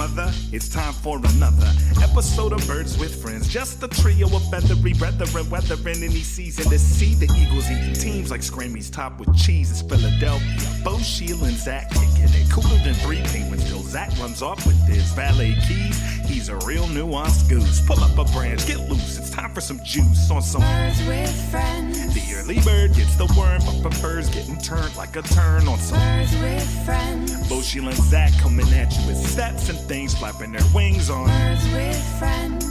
mother, it's time for another episode of Birds with Friends. Just a trio of feathery brethren, weathering any season to see the Eagles eating teams like Scrammy's topped with cheese. It's Philadelphia, Bo, Sheil, and Zach kicking it. Cooler than 3 penguins till Zach runs off with his valet keys. He's a real nuanced goose. Pull up a branch, get loose. It's time for some juice on some Birds with Friends. The early bird gets the worm, but prefers getting turned like a turn on some Birds with Friends. Bo, Sheil, and Zach coming at you with stats and things, flapping their wings on Birds with Friends.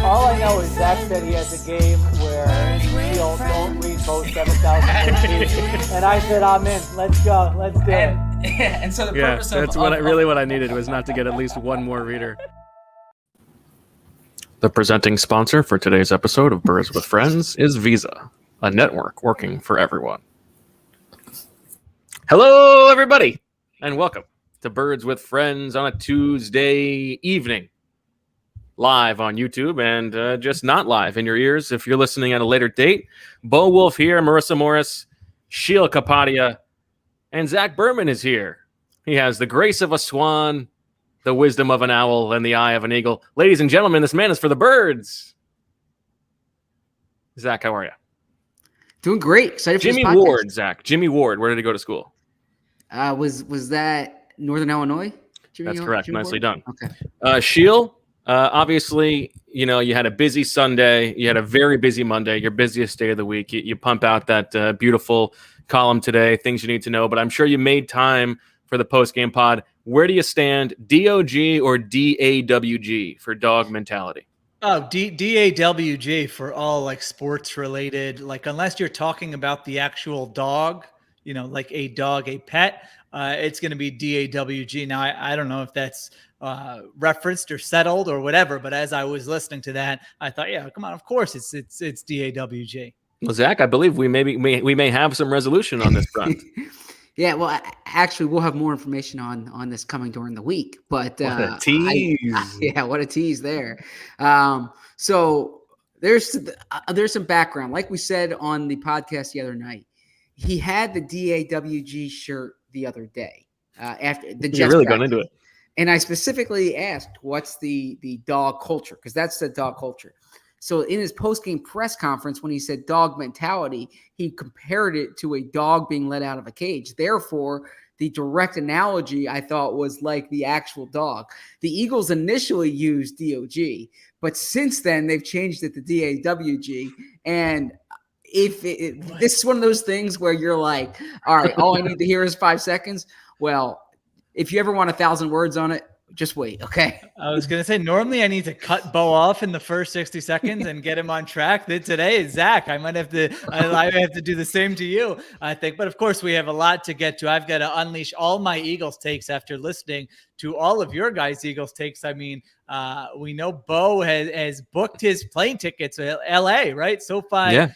All I know is Zach said he has a game where Sheil don't read both 7,000 words. And I said, I'm in. Let's go. Let's do it. And so the purpose of... That's what I needed was not to get at least one more reader. The presenting sponsor for today's episode of Birds with Friends is Visa, a network working for everyone. Hello, everybody, and welcome to Birds with Friends on a Tuesday evening. Live on YouTube and just not live in your ears if you're listening at a later date. Bo Wolf here, Marissa Morris, Sheil Kapadia, and Zach Berman is here. He has the grace of a swan, the wisdom of an owl, and the eye of an eagle. Ladies and gentlemen, this man is for the birds. Zach, how are you? Doing great. Excited for Jimmy this podcast. Ward, Zach. Jimmy Ward, where did he go to school? Was that Northern Illinois? That's correct. Nicely done. Okay. Sheil, obviously, you had a busy Sunday. You had a very busy Monday, your busiest day of the week. You pump out that beautiful column today, things you need to know. But I'm sure you made time for the post-game pod. Where do you stand, DOG or DAWG for dog mentality? Oh, DAWG for all like sports related, like unless you're talking about the actual dog, like a dog, a pet, it's going to be DAWG. Now, I don't know if that's referenced or settled or whatever, but as I was listening to that, I thought, yeah, come on, of course it's DAWG. Well, Zach, I believe we may have some resolution on this front. Yeah, well, actually, we'll have more information on this coming during the week. But what a tease! What a tease there. So there's some background. Like we said on the podcast the other night, he had the DAWG shirt the other day after the Jets. You're really going into it. And I specifically asked, what's the dog culture? Because that's the dog culture. So in his post-game press conference, when he said dog mentality, he compared it to a dog being let out of a cage. Therefore, the direct analogy I thought was like the actual dog. The Eagles initially used DOG, but since then they've changed it to DAWG. And this is one of those things where you're like, all right, all I need to hear is 5 seconds. Well, if you ever want 1,000 words on it, just wait, okay? I was going to say, normally I need to cut Bo off in the first 60 seconds and get him on track. Today, Zach, I might have to do the same to you, I think. But of course, we have a lot to get to. I've got to unleash all my Eagles takes after listening to all of your guys' Eagles takes. I mean, we know Bo has booked his plane tickets to LA, right? SoFi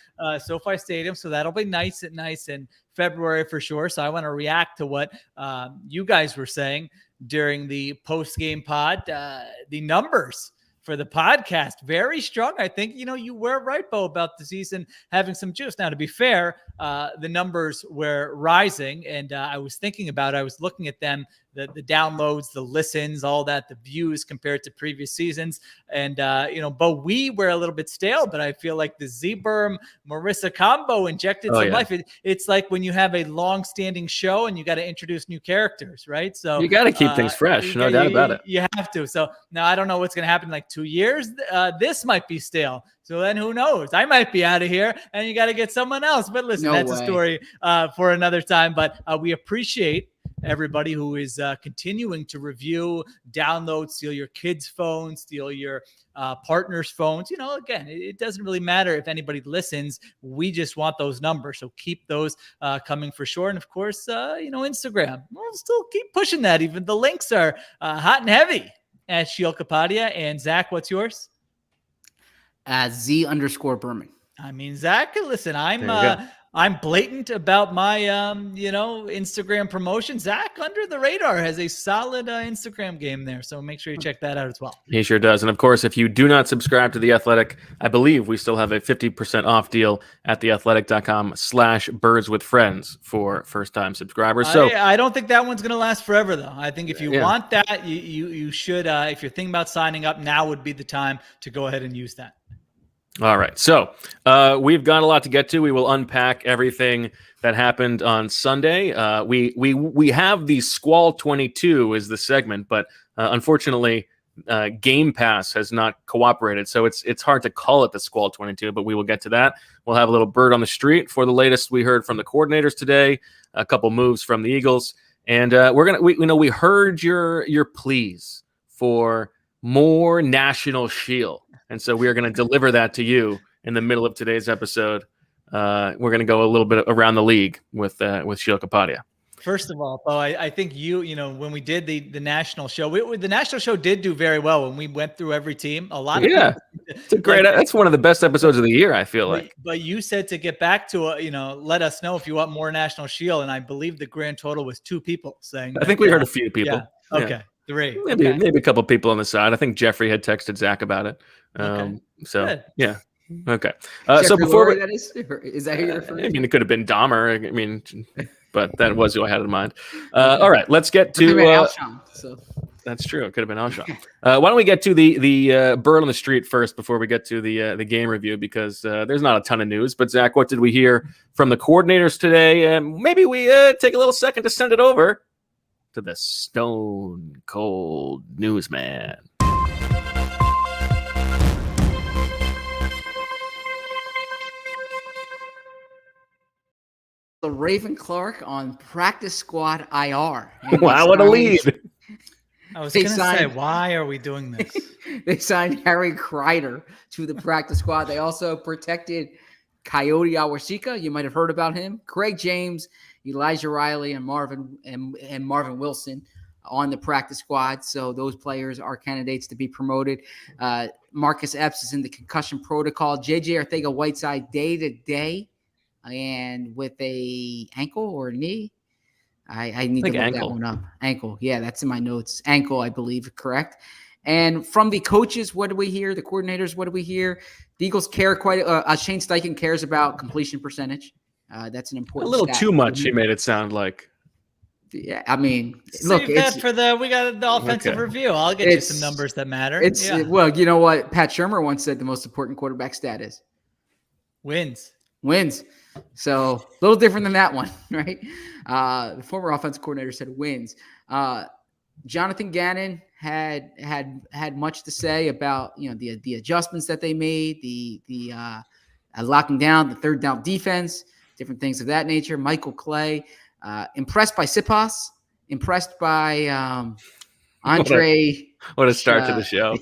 Stadium. So that'll be nice in February for sure. So I want to react to what you guys were saying during the post-game pod. The numbers for the podcast, very strong. I think, you were right, Bo, about the season having some juice. Now, to be fair, the numbers were rising, and I was looking at them, the downloads, the listens, all that, the views compared to previous seasons. And, Bo, we were a little bit stale, but I feel like the Z-Berm Marissa combo injected some life. It's like when you have a long-standing show and you got to introduce new characters, right? So you got to keep things fresh, no doubt about it. You have to. So now I don't know what's going to happen in like 2 years. This might be stale. So then who knows? I might be out of here and you got to get someone else. But listen, that's a story for another time. But we appreciate everybody who is continuing to review, download, steal your kids' phones, steal your partners' phones. Again, it doesn't really matter if anybody listens. We just want those numbers. So keep those coming for sure. and of course, Instagram. We'll still keep pushing that. Even the links are hot and heavy at Sheil Kapadia. And Zach, what's yours? Z_Berman. I mean, Zach, listen, I'm I'm blatant about my, Instagram promotion. Zach, under the radar, has a solid Instagram game there. So make sure you check that out as well. He sure does. And of course, if you do not subscribe to The Athletic, I believe we still have a 50% off deal at theathletic.com/birdswithfriends for first-time subscribers. So I don't think that one's going to last forever, though. I think if you want that, you should, if you're thinking about signing up, now would be the time to go ahead and use that. All right. So we've got a lot to get to. We will unpack everything that happened on Sunday. We have the Squall 22 is the segment, but unfortunately, Game Pass has not cooperated. So it's hard to call it the Squall 22, but we will get to that. We'll have a little bird on the street for the latest we heard from the coordinators today, a couple moves from the Eagles. And we heard your pleas for more national Sheil. And so we are going to deliver that to you in the middle of today's episode. We're going to go a little bit around the league with Sheil Kapadia. First of all, Bo, I think when we did the national show, the national show did do very well when we went through every team. A lot of it's a great. That's one of the best episodes of the year, I feel like. But you said to get back to let us know if you want more national Sheil, and I believe the grand total was 2 people saying. I think we heard a few people. Yeah. Okay. Yeah. 3. Maybe a couple people on the side. I think Jeffrey had texted Zach about it. So good. Yeah. Okay. So before that is that who you're referring to? I mean, it could have been Dahmer. I mean, but that was who I had in mind. All right, let's get to. Alshon, so. That's true. It could have been Alshon. Why don't we get to the bird on the street first before we get to the game review, because there's not a ton of news. But Zach, what did we hear from the coordinators today? And maybe we take a little second to send it over to the Stone Cold Newsman. The Raven Clark on practice squad IR. Wow, what a lead. I was going to say, why are we doing this? They signed Harry Kreider to the practice squad. They also protected Coyote Awashika. You might have heard about him. Craig James, Elijah Riley, and Marvin Wilson on the practice squad. So those players are candidates to be promoted. Marcus Epps is in the concussion protocol. JJ Arcega-Whiteside day-to-day. And with a ankle or a knee, I need to look that one up. Ankle, yeah, that's in my notes. Ankle, I believe, correct. And from the coaches, what do we hear? The coordinators, what do we hear? The Eagles care quite. Shane Steichen cares about completion percentage. That's an important. A little stat. Too much. He made it sound like. Yeah, I mean, look, we got the offensive review. I'll get you some numbers that matter. Well, you know what? Pat Shurmur once said the most important quarterback stat is wins. So a little different than that one, right? The former offensive coordinator said wins. Jonathan Gannon had much to say about the adjustments that they made, the locking down the third down defense, different things of that nature. Michael Clay, impressed by Sipas, impressed by Andre. What a start to the show.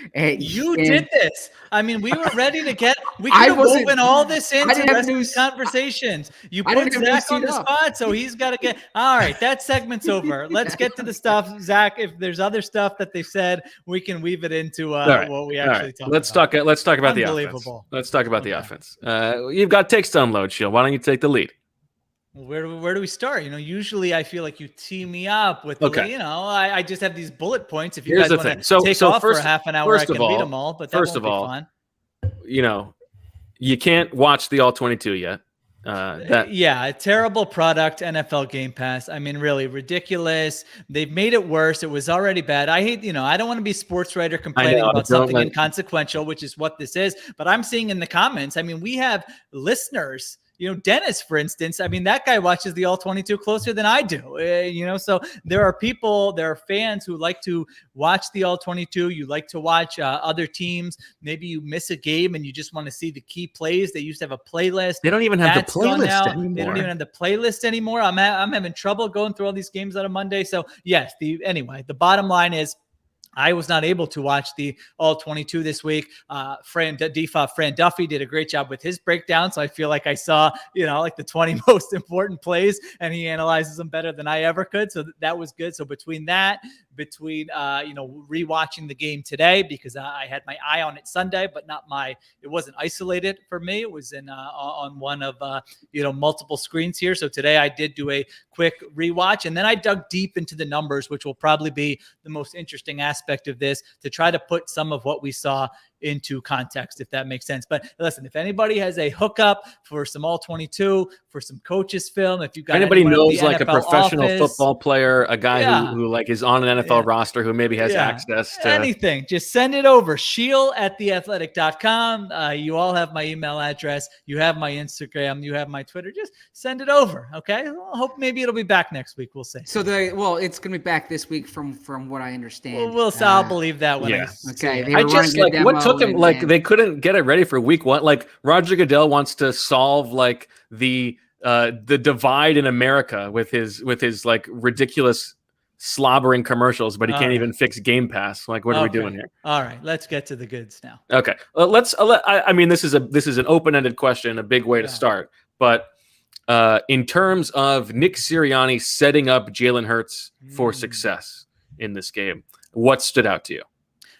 You did this. I mean, we were ready to get. We could have woven all this into the rest of these conversations. You put Zach on the spot, so he's got to get. All right, that segment's over. Let's get to the stuff, Zach. If there's other stuff that they said, we can weave it into what we actually talk about. Let's talk about the offense. Let's talk about the offense. You've got takes to unload, Sheil. Why don't you take the lead? Where do we start? Usually I feel like you tee me up with, I just have these bullet points. If you guys want to take off for a half an hour, I can beat them all. But that won't be fun. You can't watch the All 22 yet. A terrible product, NFL Game Pass. I mean, really ridiculous. They've made it worse. It was already bad. I hate, I don't want to be a sports writer complaining about something inconsequential, which is what this is. But I'm seeing in the comments, I mean, we have listeners. Dennis, for instance, I mean, that guy watches the All 22 closer than I do, so there are fans who like to watch the All 22. You like to watch other teams. Maybe you miss a game and you just want to see the key plays. They used to have a playlist. They don't even have the playlist anymore. They don't even have the playlist anymore. I'm having trouble going through all these games on a Monday. So yes, the bottom line is, I was not able to watch the all 22 this week. Fran Duffy did a great job with his breakdown. So I feel like I saw, like the 20 most important plays, and he analyzes them better than I ever could. So that was good. So between rewatching the game today, because I had my eye on it Sunday, but it wasn't isolated for me. It was on one of, multiple screens here. So today I did do a quick rewatch, and then I dug deep into the numbers, which will probably be the most interesting aspect of this, to try to put some of what we saw into context, if that makes sense. But listen, if anybody has a hookup for some all 22, for some coaches film, if you got anybody knows like a NFL professional office, football player, a guy who like is on an NFL roster, who maybe has access to anything, just send it over. Sheil at theathletic.com. You all have my email address. You have my Instagram. You have my Twitter. Just send it over. Okay. I hope maybe it'll be back next week. We'll see. So it's going to be back this week from what I understand. I'll believe that when I see it. They I were just running a like what demo took him in like advance. they couldn't get it ready for week 1. Like Roger Goodell wants to solve like the divide in America with his like ridiculous slobbering commercials, but he can't even fix Game Pass. Like, what are we doing here? All right, let's get to the goods now. Okay, I mean, this is an open-ended question, a big way to start, but in terms of Nick Sirianni setting up Jalen Hurts for success in this game, what stood out to you?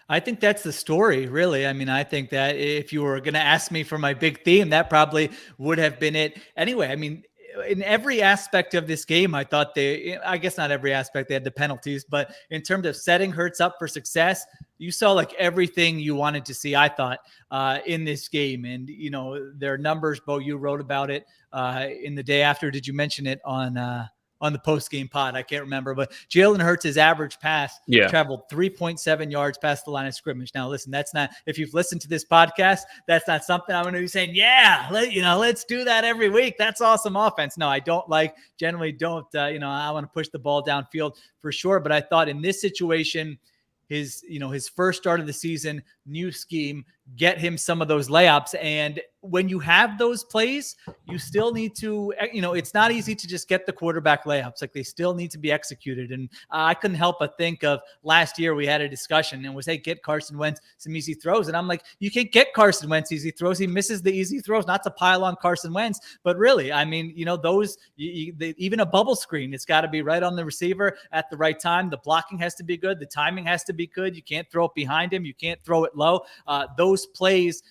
I think that's the story, really. I mean, I think that if you were going to ask me for my big theme, that probably would have been it. Anyway, I mean, in every aspect of this game, I thought I guess not every aspect, they had the penalties, but in terms of setting Hurts up for success, you saw like everything you wanted to see, I thought, in this game. And, their numbers, Bo, you wrote about it in the day after. Did you mention it on the post-game pod? I can't remember, but Jalen Hurts' average pass traveled 3.7 yards past the line of scrimmage. Now, listen, that's not, if you've listened to this podcast, that's not something I'm going to be saying, let's do that every week. That's awesome offense. No, I generally don't, I want to push the ball downfield for sure. But I thought in this situation, his first start of the season, new scheme, get him some of those layups. And when you have those plays, you still need to, it's not easy to just get the quarterback layups. Like, they still need to be executed. And I couldn't help but think of last year we had a discussion and was, hey, get Carson Wentz some easy throws. And I'm like, you can't get Carson Wentz easy throws. He misses the easy throws, not to pile on Carson Wentz, but really, I mean, those, even a bubble screen, it's got to be right on the receiver at the right time. The blocking has to be good. The timing has to be good. You can't throw it behind him. You can't throw it low. Those plays,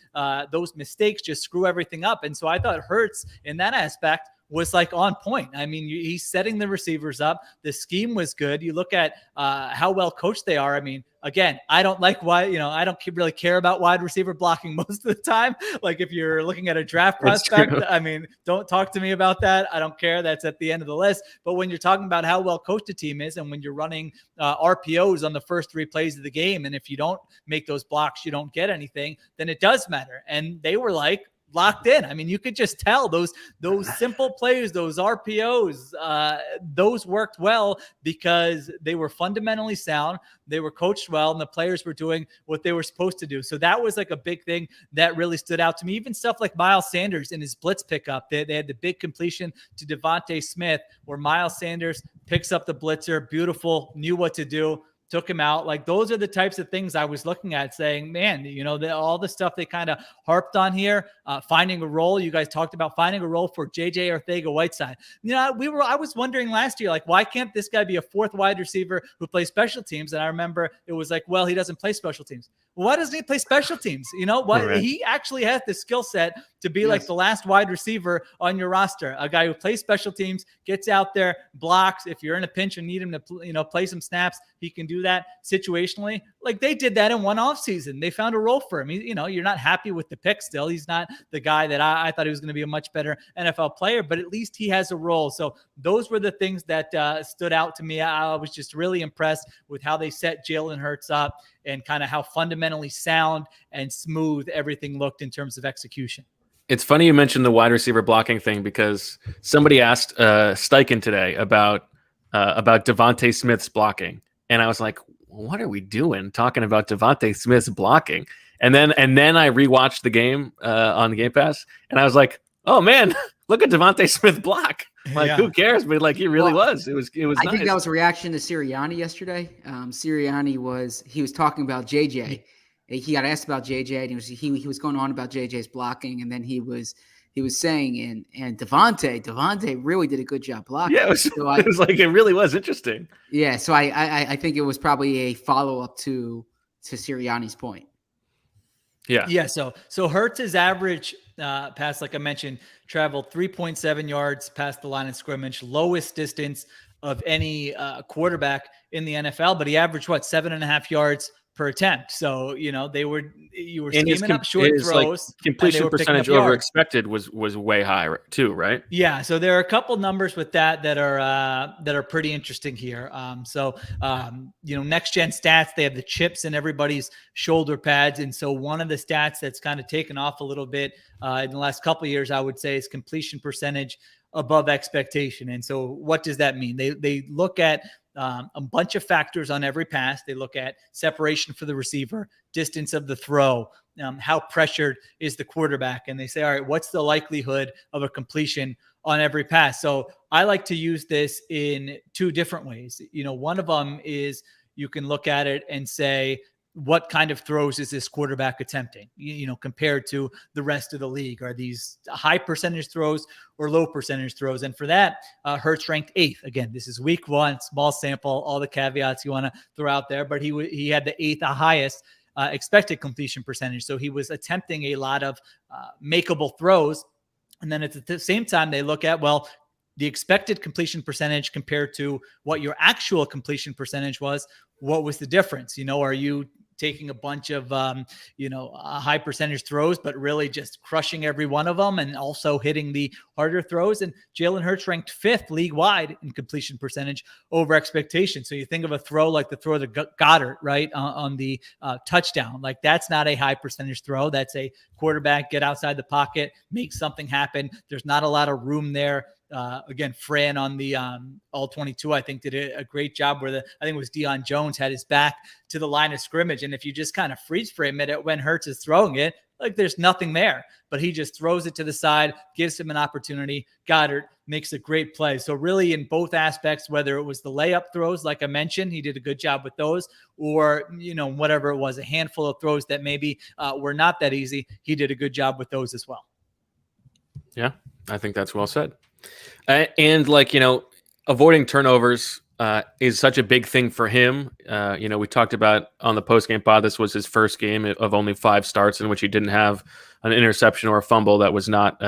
those mistakes just screw everything up. And so I thought Hurts in that aspect was like on point. I mean, he's setting the receivers up. The scheme was good. You look at how well coached they are. I mean, again, I don't like I don't really care about wide receiver blocking most of the time. Like, if you're looking at a draft prospect, I mean, don't talk to me about that. I don't care. That's at the end of the list. But when you're talking about how well coached a team is, and when you're running RPOs on the first 3 plays of the game, and if you don't make those blocks, you don't get anything, then it does matter. And they were like, locked in. I mean, you could just tell those simple plays, those RPOs, those worked well because they were fundamentally sound. They were coached well, and the players were doing what they were supposed to do. So that was like a big thing that really stood out to me. Even stuff like Miles Sanders in his blitz pickup. They had the big completion to Devontae Smith where Miles Sanders picks up the blitzer, beautiful, knew what to do, took him out. Like, those are the types of things I was looking at saying, man, all the stuff they kind of harped on here, finding a role. You guys talked about finding a role for JJ Arcega-Whiteside. I was wondering last year, like, why can't this guy be a 4th wide receiver who plays special teams? And I remember it was like, well, he doesn't play special teams. Well, why doesn't he play special teams? Right. He actually has the skill set to be like the last wide receiver on your roster, a guy who plays special teams, gets out there, blocks. If you're in a pinch and need him to, play some snaps, he can do that situationally. Like, they did that in one offseason. They found a role for him. You're not happy with the pick still. He's not the guy that I thought he was going to be a much better NFL player, but at least he has a role. So those were the things that stood out to me. I was just really impressed with how they set Jalen Hurts up and kind of how fundamentally sound and smooth everything looked in terms of execution. It's funny you mentioned the wide receiver blocking thing, because somebody asked Steichen today about Devontae Smith's blocking. And I was like, what are we doing talking about Devontae Smith's blocking? And then I rewatched the game on the Game Pass, and I was like, oh man, look at Devontae Smith block. Like, Yeah. who cares? But like, he really was. It was I think nice. that was a reaction to Sirianni yesterday. Sirianni was talking about JJ. He got asked about JJ, and he was going on about JJ's blocking, and then he was saying and Devontae really did a good job blocking. Yeah, it was like, it really was interesting. Yeah, so I think it was probably a follow up to Sirianni's point. Yeah. Yeah. So Hurts's average pass, like I mentioned, traveled 3.7 yards past the line of scrimmage, lowest distance of any quarterback in the NFL. But he averaged 7.5 yards per attempt. So you were scheming up short throws. Like, completion percentage over expected was way high too, right? Yeah. So there are a couple numbers with that are pretty interesting here. Next gen stats, they have the chips in everybody's shoulder pads, and so one of the stats that's kind of taken off a little bit in the last couple of years, I would say, is completion percentage above expectation. And so what does that mean? They look at a bunch of factors on every pass. They look at separation for the receiver, distance of the throw, how pressured is the quarterback. And they say, all right, what's the likelihood of a completion on every pass? So I like to use this in two different ways. One of them is you can look at it and say, what kind of throws is this quarterback attempting, compared to the rest of the league? Are these high percentage throws or low percentage throws? And for that, Hurts ranked 8th. Again, this is week 1, small sample, all the caveats you want to throw out there, but he had the 8th highest expected completion percentage. So he was attempting a lot of makeable throws. And then at the same time, they look at, the expected completion percentage compared to what your actual completion percentage was. What was the difference? Are you taking a bunch of, high percentage throws, but really just crushing every one of them and also hitting the harder throws? And Jalen Hurts ranked 5th league wide in completion percentage over expectation. So you think of a throw like the throw to Goddard, right? On the touchdown, like that's not a high percentage throw. That's a quarterback get outside the pocket, make something happen. There's not a lot of room there. Again, Fran on the all 22, I think, did a great job where I think it was Deion Jones had his back to the line of scrimmage. And if you just kind of freeze frame it when Hurts is throwing it, like there's nothing there, but he just throws it to the side, gives him an opportunity. Goddard makes a great play. So really in both aspects, whether it was the layup throws, like I mentioned, he did a good job with those, or, whatever it was, a handful of throws that maybe were not that easy, he did a good job with those as well. Yeah, I think that's well said. And avoiding turnovers is such a big thing for him. We talked about on the postgame pod, this was his first game of only 5 starts in which he didn't have an interception or a fumble that was not,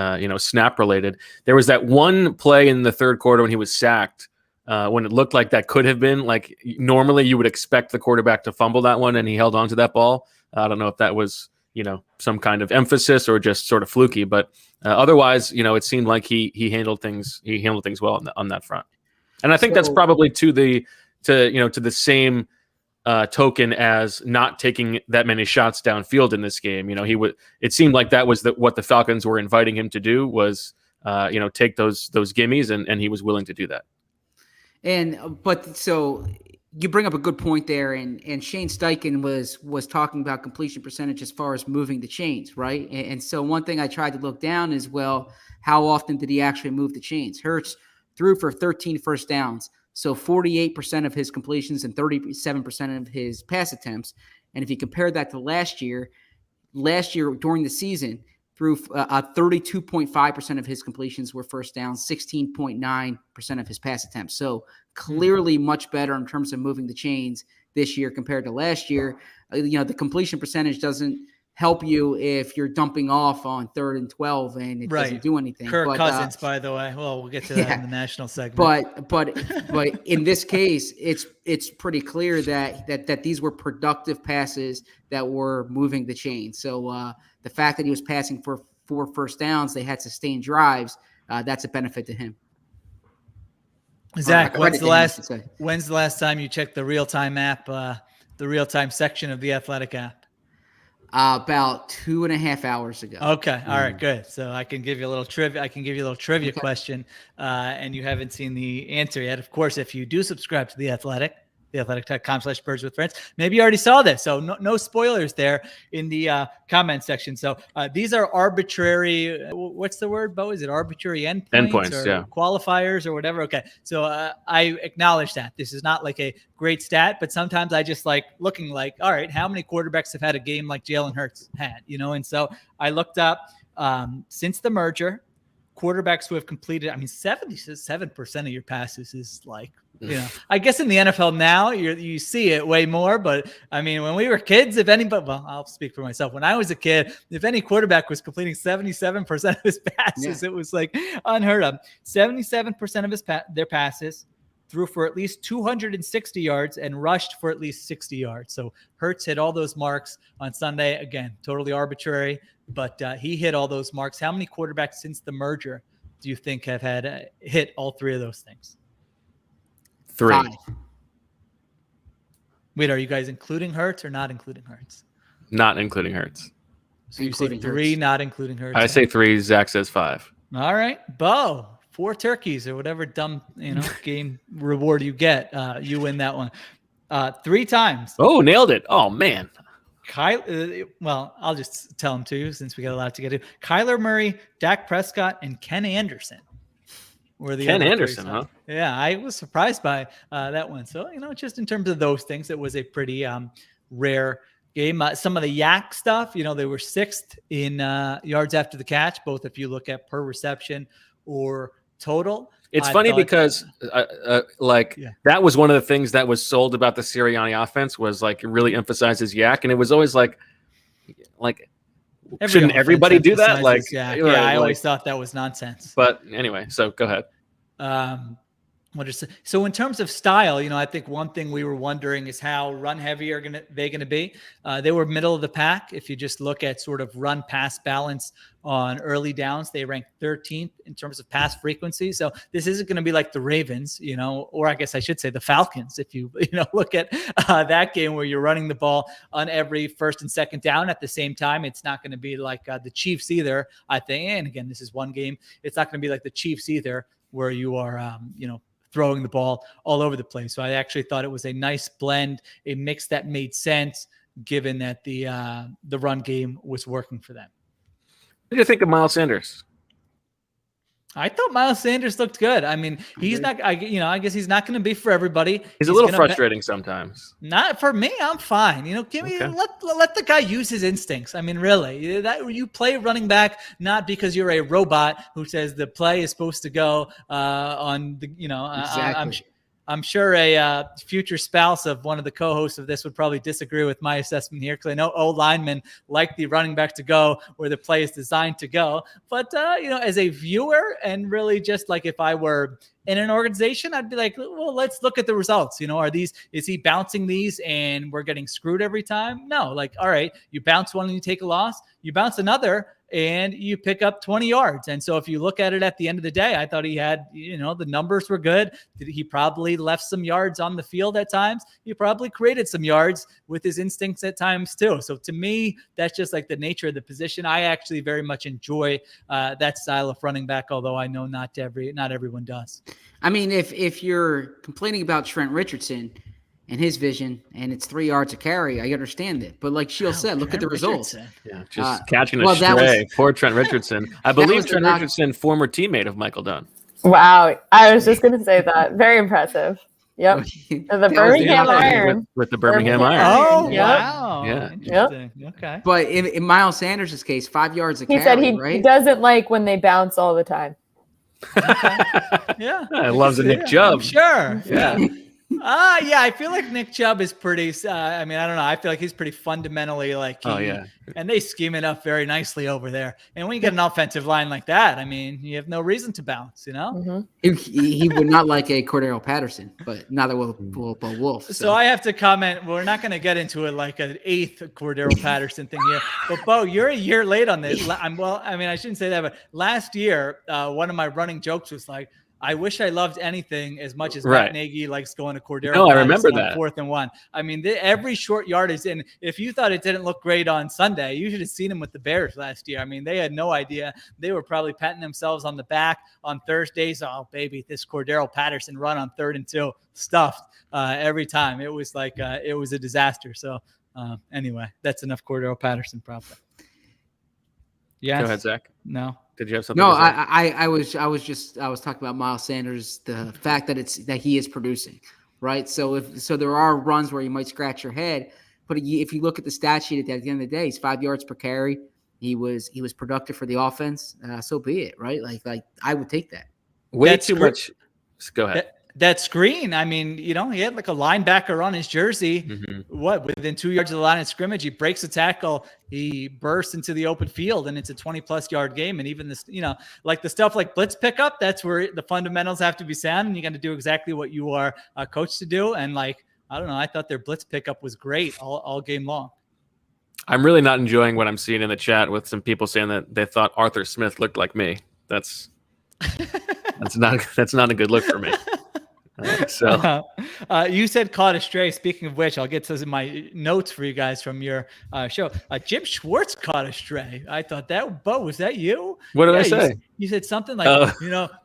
snap related. There was that one play in the third quarter when he was sacked, when it looked like that could have been, like, normally you would expect the quarterback to fumble that one, and he held on to that ball. I don't know if that was, some kind of emphasis or just sort of fluky, but otherwise, it seemed like he handled things well on that front. And I think that's probably to the same token as not taking that many shots downfield in this game. It seemed like that was what the Falcons were inviting him to do was, take those gimmies, and he was willing to do that. So you bring up a good point there, and Shane Steichen was talking about completion percentage as far as moving the chains, right? And so one thing I tried to look down is, how often did he actually move the chains? Hurts threw for 13 first downs, so 48% of his completions and 37% of his pass attempts. And if you compare that to last year during the season, through 32.5% of his completions were first down, 16.9% of his pass attempts. So clearly much better in terms of moving the chains this year compared to last year. The completion percentage doesn't help you if you're dumping off on 3rd and 12 and it doesn't do anything. Kirk Cousins, by the way. Well, we'll get to that in the national segment. But in this case, it's pretty clear that these were productive passes that were moving the chain. So the fact that he was passing for 4 first downs, they had sustained drives. That's a benefit to him. Zach, when's the last time you checked the real-time app, the real-time section of the Athletic app? About 2.5 hours ago. Okay. All right, good. So I can give you a little trivia question, and you haven't seen the answer yet. Of course, if you do subscribe to The Athletic, theathletic.com/birds with friends. Maybe you already saw this, so no spoilers there in the comment section. So these are arbitrary. What's the word, Bo? Is it arbitrary endpoints or qualifiers or whatever? Okay, so I acknowledge that this is not like a great stat, but sometimes I just like looking like, all right, how many quarterbacks have had a game like Jalen Hurts had? And so I looked up since the merger. Quarterbacks who have completed, 77% of your passes is like, I guess in the NFL now you see it way more, but I mean, when we were kids, I'll speak for myself. When I was a kid, if any quarterback was completing 77% of his passes, it was like unheard of. 77% of their passes threw for at least 260 yards and rushed for at least 60 yards. So Hurts hit all those marks on Sunday. Again, totally arbitrary, but he hit all those marks. How many quarterbacks since the merger do you think have had hit all three of those things? 3. 5. Wait, are you guys including Hurts or not including Hurts? Not including Hurts. So you say 3, Hurts. Not including Hurts. I say 3. Zach says 5. All right, Bo. 4 turkeys or whatever dumb game reward you get. You win that one 3 times. Oh, nailed it. Oh man. I'll just tell them to you since we got a lot to get to. Kyler Murray, Dak Prescott, and Ken Anderson were the Ken Anderson, huh? Yeah, I was surprised by that one. So just in terms of those things, it was a pretty rare game. Some of the yak stuff, they were 6th in yards after the catch, both if you look at per reception or total. It's funny because that was one of the things that was sold about the Sirianni offense was like it really emphasizes yak, and it was always like shouldn't everybody do that? Like, I always thought that was nonsense. But anyway, so go ahead. So in terms of style, I think one thing we were wondering is how run heavy are they going to be? They were middle of the pack. If you just look at sort of run pass balance on early downs, they ranked 13th in terms of pass frequency. So this isn't going to be like the Ravens, or I guess I should say the Falcons. If you look at that game where you're running the ball on every first and second down at the same time, it's not going to be like the Chiefs either, I think. And again, this is one game. It's not going to be like the Chiefs either, where you are, throwing the ball all over the place. So I actually thought it was a nice blend, a mix that made sense given that the run game was working for them. What do you think of Miles Sanders? I thought Miles Sanders looked good. I mean, he's not, I guess he's not going to be for everybody. He's a little frustrating sometimes. Not for me. I'm fine. Let the guy use his instincts. I mean, really, that you play running back, not because you're a robot who says the play is supposed to go on the, Exactly. I'm sure a future spouse of one of the co-hosts of this would probably disagree with my assessment here because I know linemen like the running back to go where the play is designed to go. But, as a viewer and really just like if I were in an organization, I'd be like, well, let's look at the results. Is he bouncing these and we're getting screwed every time? No, all right, you bounce one and you take a loss, you bounce another and you pick up 20 yards. And so if you look at it at the end of the day, I thought he had, the numbers were good. He probably left some yards on the field at times. He probably created some yards with his instincts at times too. So to me, that's just like the nature of the position. I actually very much enjoy that style of running back, although I know not everyone does. I mean, if you're complaining about Trent Richardson and his vision, and it's 3 yards a carry, I understand it. But like Sheil said, look at the results. Yeah, just catching a stray. Poor Trent Richardson. I believe Trent Richardson, former teammate of Michael Dunn. Wow. I was just going to say that. Very impressive. Yep. The Birmingham Iron. With the Birmingham Iron. Oh, yep. Wow. Yeah. Interesting. Yep. Okay. But in Miles Sanders' case, 5 yards a He carry, said he right? doesn't like when they bounce all the time. Okay. Yeah. I loves a Nick Chubb. Sure. Yeah. Yeah, I feel like Nick Chubb is pretty, I don't know. I feel like he's pretty fundamentally and they scheme it up very nicely over there. And when you get an offensive line like that, I mean, you have no reason to bounce, Mm-hmm. He would not like a Cordero Patterson, but neither will Wolf. So I have to comment, we're not going to get into it like an 8th Cordero Patterson thing here. But, Bo, you're a year late on this. I shouldn't say that, but last year, one of my running jokes was like, I wish I loved anything as much as Right. Matt Nagy likes going to Cordero. No, I remember on that. 4th and 1. I mean, every short yardage. And if you thought it didn't look great on Sunday, you should have seen him with the Bears last year. I mean, they had no idea. They were probably patting themselves on the back on Thursdays. Oh, baby, this Cordero Patterson run on 3rd and 2 stuffed every time. It was like it was a disaster. So anyway, that's enough Cordero Patterson probably. Yes. Go ahead, Zach. No. Did you have something? No, to say? I was talking about Miles Sanders, the fact that he is producing, right? So there are runs where you might scratch your head, but if you look at the stat sheet at the end of the day, he's 5 yards per carry. He was productive for the offense. So be it, right? Like I would take that. Way too much. Go ahead. That screen, I mean, he had like a linebacker on his jersey. Within 2 yards of the line of scrimmage, he breaks a tackle, he bursts into the open field, and it's a 20-plus yard game. And even this, like the stuff like blitz pickup, that's where the fundamentals have to be sound, and you got to do exactly what you are coached to do. And like, I don't know, I thought their blitz pickup was great all game long. I'm really not enjoying what I'm seeing in the chat with some people saying that they thought Arthur Smith looked like me. That's not a good look for me. You said caught a stray. Speaking of which, I'll get to my notes for you guys from your show. Jim Schwartz caught a stray. I thought Bo, was that you? What did I say? You said something like,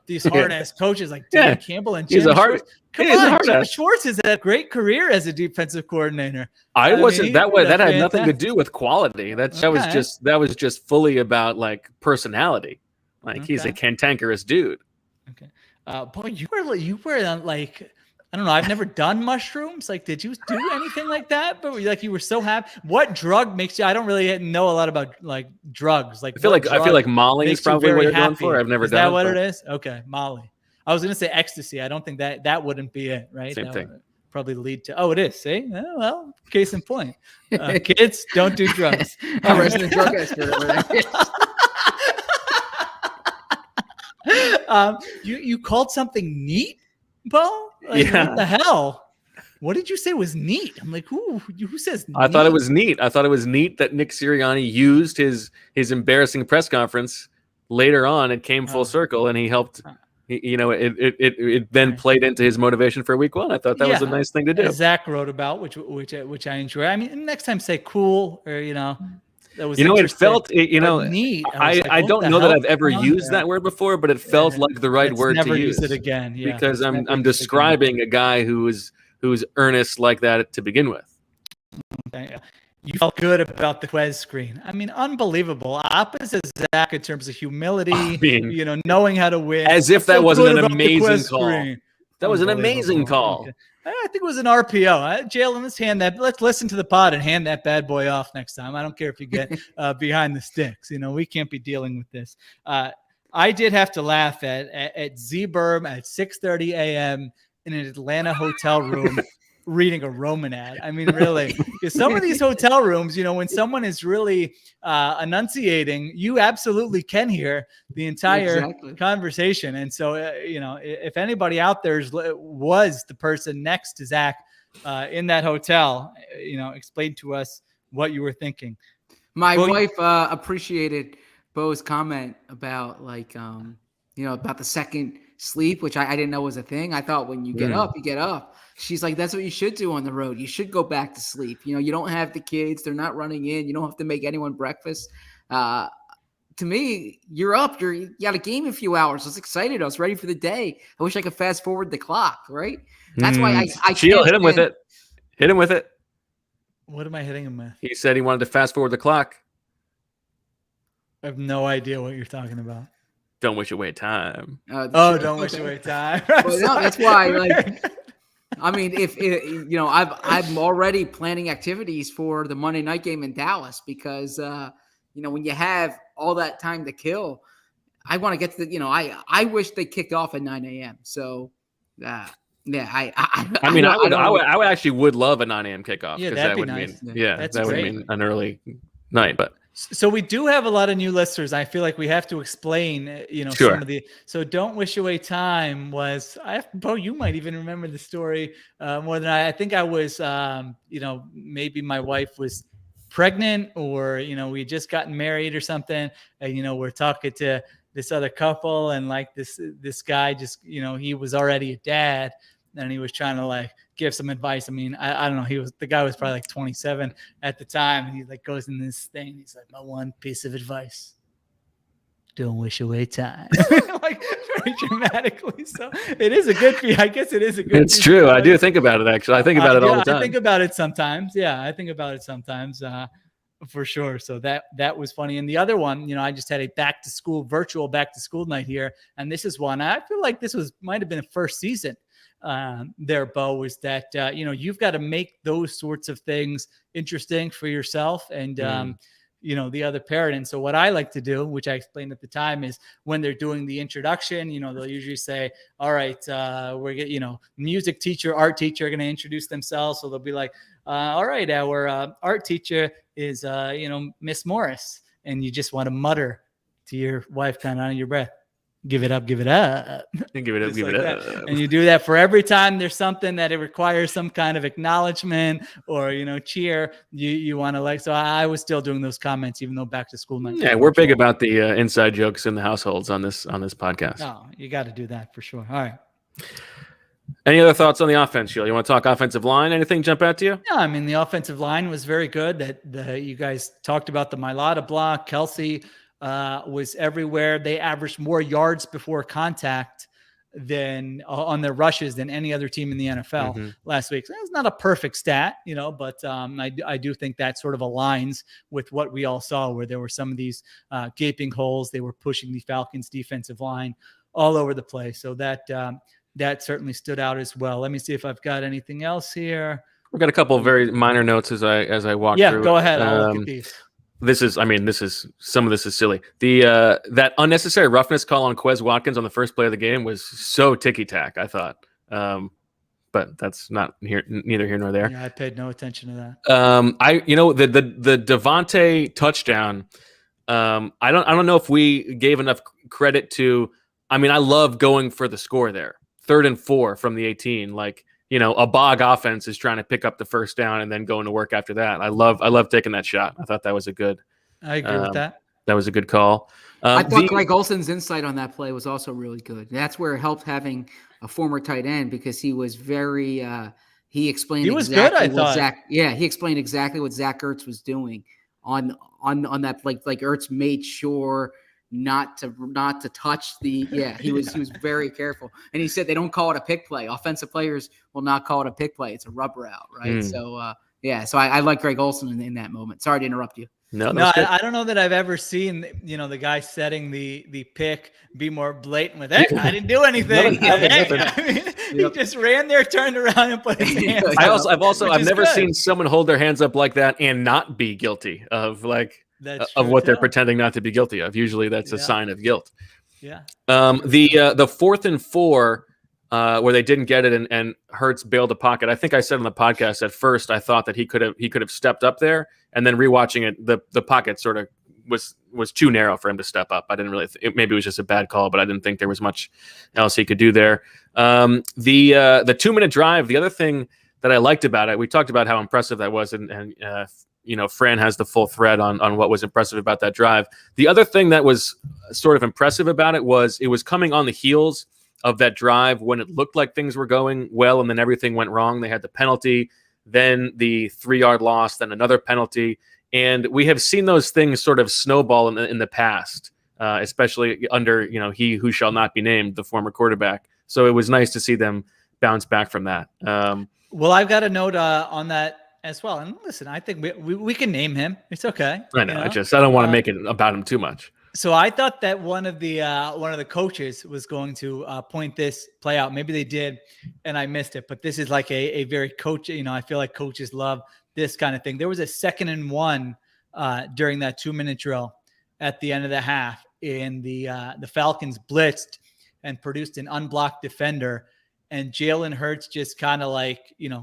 these hard ass coaches like Dan Campbell and Jim Schwartz. Come on, Jim Schwartz has had a great career as a defensive coordinator. I wasn't that way. That had nothing to do with quality. That was just fully about like personality. Like he's a cantankerous dude. Okay. Boy, you were like, I don't know. I've never done mushrooms. Like, did you do anything like that? But like, you were so happy. What drug makes you? I don't really know a lot about like drugs. Like, I feel like Molly is probably what you're going for. I've never done. Is that what it is? Okay, Molly. I was gonna say ecstasy. I don't think that wouldn't be it, right? Same thing. Probably lead to. Oh, it is. See, well, case in point. Kids, don't do drugs. I'm resident drug expert over there. You called something neat, Bo? Like, what the hell? What did you say was neat? I'm like, who says neat? I thought it was neat. I thought it was neat that Nick Sirianni used his embarrassing press conference later on. It came full circle, and he helped. It then played into his motivation for week 1. I thought that was a nice thing to do. Zach wrote about, which I enjoy. I mean, next time say cool or that was it felt neat. I don't know that I've ever used that word before, but it felt like the right word to use. Never use it again. Yeah, because I'm describing a guy who's earnest like that to begin with. You felt good about the Quez screen. I mean, unbelievable. Opposite Zach in terms of humility, knowing how to win. As if that wasn't an amazing call. That was an amazing call. Okay. I think it was an RPO. Jalen, let's listen to the pod and hand that bad boy off next time. I don't care if you get behind the sticks. We can't be dealing with this. I did have to laugh at Z-Berm at 6:30 a.m. in an Atlanta hotel room reading a Roman ad. I mean, really, because some of these hotel rooms, when someone is really enunciating, you absolutely can hear the entire conversation. And so, if anybody out there was the person next to Zach in that hotel, explain to us what you were thinking. My wife appreciated Bo's comment about about the second sleep, which I didn't know was a thing. I thought when you get up, you get up. She's like, that's what you should do on the road. You should go back to sleep. You don't have the kids. They're not running in. You don't have to make anyone breakfast. To me, you're up. You got a game in a few hours. I was excited. I was ready for the day. I wish I could fast forward the clock, right? That's why I Sheil, hit him with it. Hit him with it. What am I hitting him with? He said he wanted to fast forward the clock. I have no idea what you're talking about. Don't wish away time. Don't wish away time. Well, no, that's why, I mean, if I'm already planning activities for the Monday night game in Dallas because when you have all that time to kill, I want to get to the I wish they kicked off at 9 a.m. So I would actually love a 9 a.m. kickoff. Yeah, that'd be nice. That would mean an early night, but. So we do have a lot of new listeners. I feel like we have to explain, sure. Some of the. So don't wish away time was. Bo, you might even remember the story more than I. I think I was, maybe my wife was pregnant, or we had just gotten married or something. And we're talking to this other couple, and like this guy just, he was already a dad, and he was trying to like give some advice. I mean, I don't know. The guy was probably like 27 at the time, and he like goes in this thing. He's like, my one piece of advice: don't wish away time. Like very dramatically. So it is a good fee. I guess it is a good. It's true. I do think about it, actually. I think about it all the time. I think about it sometimes. Yeah, I think about it sometimes. For sure. So that was funny. And the other one, I just had a virtual back to school night here. And this is one, I feel like this might have been a first season there, Bo, was that, you've got to make those sorts of things interesting for yourself and, the other parent. And so what I like to do, which I explained at the time, is when they're doing the introduction, they'll usually say, all right, we're getting, music teacher, art teacher are going to introduce themselves. So they'll be like, all right, our art teacher is, Miss Morris. And you just want to mutter to your wife kind of under your breath, give it up, give it up. And give it up, give like it that. up. And you do that for every time there's something that it requires some kind of acknowledgement or, cheer. You want to like, so I was still doing those comments, even though back to school night. Yeah, we're big about the inside jokes in the households on this podcast. Oh, you got to do that for sure. All right. Any other thoughts on the offense, Sheil? You want to talk offensive line? Anything jump out to you? Yeah, I mean, the offensive line was very good. That you guys talked about the Mailata block. Kelsey was everywhere. They averaged more yards before contact than on their rushes than any other team in the NFL last week. So it's not a perfect stat, but I do think that sort of aligns with what we all saw, where there were some of these gaping holes. They were pushing the Falcons defensive line all over the place. So that certainly stood out as well. Let me see if I've got anything else here. We've got a couple of very minor notes as I walk through. Yeah, go ahead. I'll look at these. Some of this is silly. That unnecessary roughness call on Quez Watkins on the first play of the game was so ticky-tack, I thought. But that's neither here nor there. Yeah, I paid no attention to that. The Devontae touchdown, I don't know if we gave enough credit to, I love going for the score there. 3rd and 4 from the 18, a bog offense is trying to pick up the first down and then going to work after that. I love taking that shot. I thought that was I agree with that. That was a good call. I thought Greg Olson's insight on that play was also really good. That's where it helped having a former tight end, because he was very he explained he was exactly good, I thought. he explained exactly what Zach Ertz was doing on that, like Ertz made sure not to touch he was very careful. And he said they don't call it a pick play. Offensive players will not call it a pick play. It's a rub route, right? So so I like Greg Olson in that moment. Sorry to interrupt you. No, I don't know that I've ever seen the guy setting the pick be more blatant with it. I didn't do anything. He just ran there, turned around, and put his hands. I've never seen someone hold their hands up like that and not be guilty of what they're pretending not to be guilty of. Usually that's a sign of guilt. Yeah. The 4th and 4 where they didn't get it and Hurts bailed the pocket. I think I said on the podcast at first I thought that he could have stepped up there, and then rewatching it, the pocket sort of was too narrow for him to step up. I didn't really maybe it was just a bad call, but I didn't think there was much else he could do there. The 2-minute drive, the other thing that I liked about it, we talked about how impressive that was, and Fran has the full thread on what was impressive about that drive. The other thing that was sort of impressive about it was coming on the heels of that drive when it looked like things were going well and then everything went wrong. They had the penalty, then the 3-yard loss, then another penalty. And we have seen those things sort of snowball in the past, especially under, he who shall not be named, the former quarterback. So it was nice to see them bounce back from that. Well, I've got a note on that as well. And listen, I think we can name him. It's okay. I know. I don't want to make it about him too much. So I thought that one of the coaches was going to point this play out. Maybe they did, and I missed it. But this is like a very coach. I feel like coaches love this kind of thing. There was a 2nd and 1 during that 2-minute drill at the end of the half, and the Falcons blitzed and produced an unblocked defender, and Jalen Hurts just kind of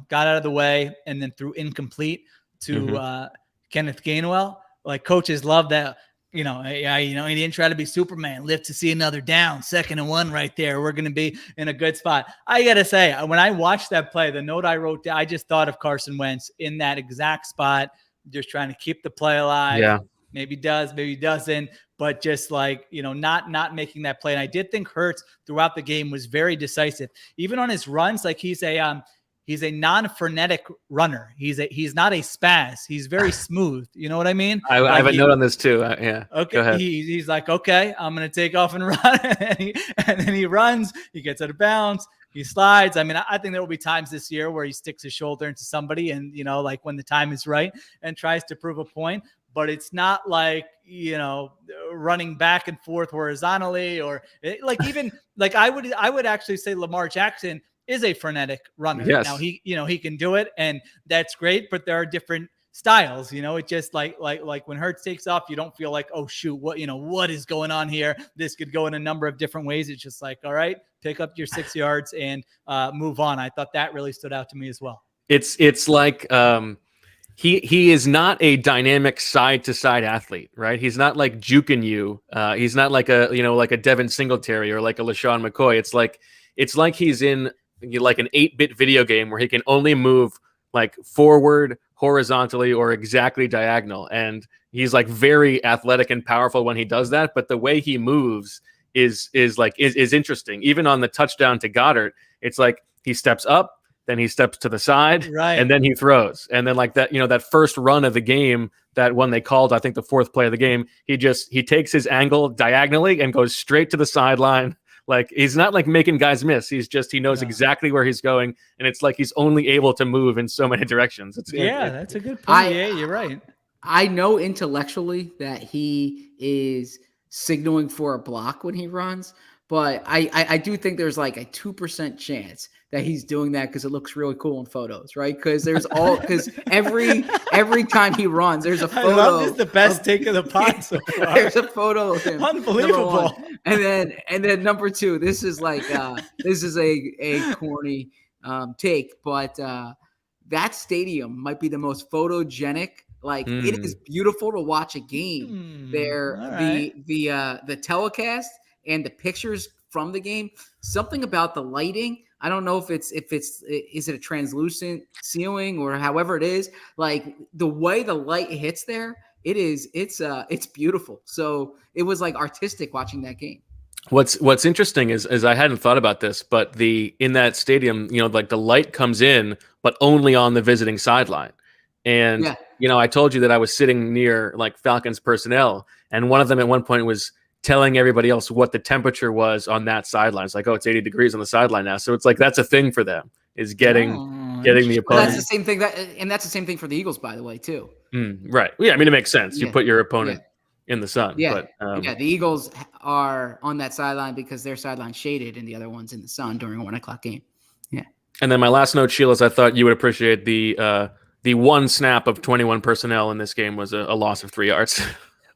got out of the way and then threw incomplete to Kenneth Gainwell. Like coaches love that. He didn't try to be Superman, live to see another down, 2nd and 1 right there. We're going to be in a good spot. I got to say, when I watched that play, the note I wrote down, I just thought of Carson Wentz in that exact spot, just trying to keep the play alive. Yeah. maybe does, maybe doesn't, but just like, not making that play. And I did think Hurts throughout the game was very decisive, even on his runs. Like he's a non-frenetic runner. He's not a spaz. He's very smooth. You know what I mean? I have a note on this too. Yeah. Okay. Go ahead. He's like, okay, I'm going to take off and run. and then he runs, he gets out of bounds. He slides. I mean, I think there will be times this year where he sticks his shoulder into somebody and, like when the time is right and tries to prove a point, but it's not like, running back and forth horizontally or even like I would actually say Lamar Jackson is a frenetic runner. Yes. Now he can do it and that's great, but there are different styles, it just like when Hurts takes off, you don't feel like, oh shoot, what is going on here? This could go in a number of different ways. It's just like, all right, pick up your 6 yards and move on. I thought that really stood out to me as well. It's like he is not a dynamic side to side athlete, right? He's not like juking you. He's not like like a Devin Singletary or like a LaShawn McCoy. It's like he's in like an 8-bit video game where he can only move like forward, horizontally, or exactly diagonal. And he's like very athletic and powerful when he does that. But the way he moves is interesting. Even on the touchdown to Goddard, it's like he steps up, then he steps to the side, right, and then he throws. And then like that, that first run of the game, that one they called, I think the 4th play of the game, he takes his angle diagonally and goes straight to the sideline. Like he's not like making guys miss. He knows exactly where he's going. And it's like he's only able to move in so many directions. That's a good point. You're right. I know intellectually that he is signaling for a block when he runs, but I do think there's like a 2% chance that he's doing that because it looks really cool in photos, right? Because every time he runs, there's a photo. I love this, the best take of the pod so far. There's a photo of him. Unbelievable. And then number 2, this is like this is a corny take, but that stadium might be the most photogenic. Like it is beautiful to watch a game there. Right. The telecast and the pictures from the game, something about the lighting. I don't know if is it a translucent ceiling or however it is, like the way the light hits there, it's beautiful. So it was like artistic watching that game. What's interesting is I hadn't thought about this, but in that stadium, like the light comes in, but only on the visiting sideline. And, I told you that I was sitting near like Falcons personnel, and one of them at one point was telling everybody else what the temperature was on that sideline. It's like, oh, it's 80 degrees on the sideline now. So it's like, that's a thing for them, is getting the opponent. Well, that's the same thing and that's the same thing for the Eagles, by the way, too. Right. Yeah. I mean, it makes sense. You put your opponent in the sun. Yeah. But, the Eagles are on that sideline because their sideline shaded and the other one's in the sun during a 1:00 game. Yeah. And then my last note, Sheil, is I thought you would appreciate the one snap of 21 personnel in this game was a loss of 3 yards.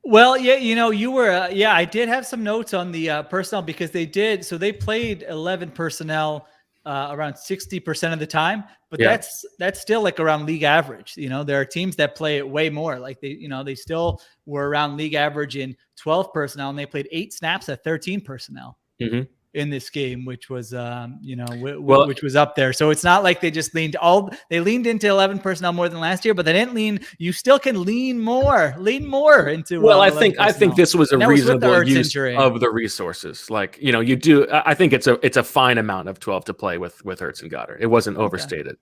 Well, yeah, you were, I did have some notes on the personnel because they played 11 personnel around 60% of the time, but that's still like around league average. There are teams that play it way more. Like they still were around league average in 12 personnel, and they played 8 snaps at 13 personnel. Mm-hmm. In this game, which was, which was up there. So it's not like they just they leaned into 11 personnel more than last year, but they didn't lean. You still can lean more into. Well, I think this was a reasonable use of the resources. Like, you do, I think it's a fine amount of 12 to play with Hurts and Goddard. It wasn't overstated.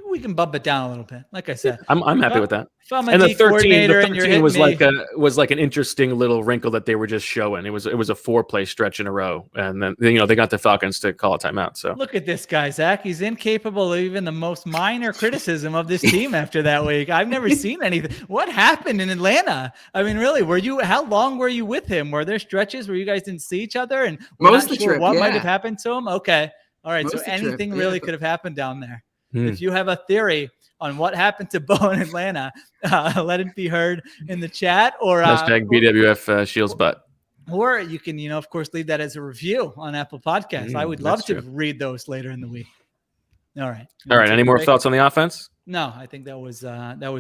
We can bump it down a little bit. Like I said, I'm happy with that. If I'm a D coordinator and you're was like an interesting little wrinkle that they were just showing. It was a 4-play stretch in a row, and then they got the Falcons to call a timeout. So look at this guy, Zach. He's incapable of even the most minor criticism of this team after that week. I've never seen anything. What happened in Atlanta? I mean, really, how long were you with him? Were there stretches where you guys didn't see each other and most of the trip? What might have happened to him? Okay, all right. So anything really could have happened down there. If you have a theory on what happened to Bo in Atlanta, let it be heard in the chat or hashtag BWF Sheil's butt. Or you can, of course, leave that as a review on Apple Podcasts. I would love to read those later in the week. All right. Any more thoughts on the offense? No, I think that was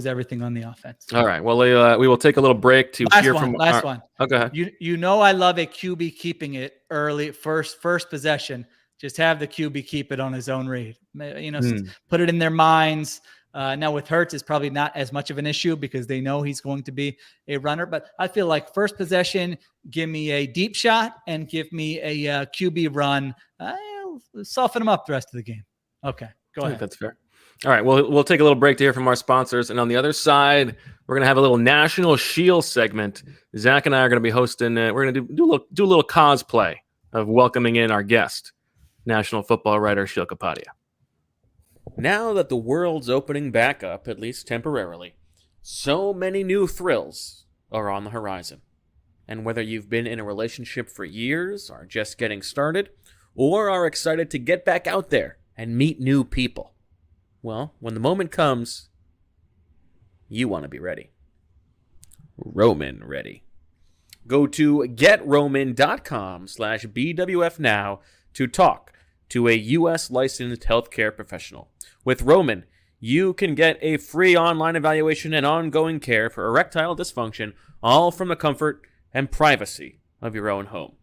everything on the offense. All right. Well, we will take a little break to hear from last one. Oh, go ahead. I love a QB keeping it early, first possession. Just have the QB keep it on his own read. Put it in their minds. Now with Hurts, it's probably not as much of an issue because they know he's going to be a runner. But I feel like first possession, give me a deep shot and give me a QB run. Soften them up the rest of the game. Okay, go ahead. That's fair. All right, we'll take a little break to hear from our sponsors. And on the other side, we're going to have a little National Sheil segment. Zach and I are going to be hosting. We're going to do a little cosplay of welcoming in our guest, National Football writer Sheil Kapadia. Now that the world's opening back up, at least temporarily, so many new thrills are on the horizon. And whether you've been in a relationship for years, are just getting started, or are excited to get back out there and meet new people, well, when the moment comes, you want to be ready. Roman ready. Go to getroman.com/BWF now to talk to a U.S. licensed healthcare professional. With Roman, you can get a free online evaluation and ongoing care for erectile dysfunction, all from the comfort and privacy of your own home.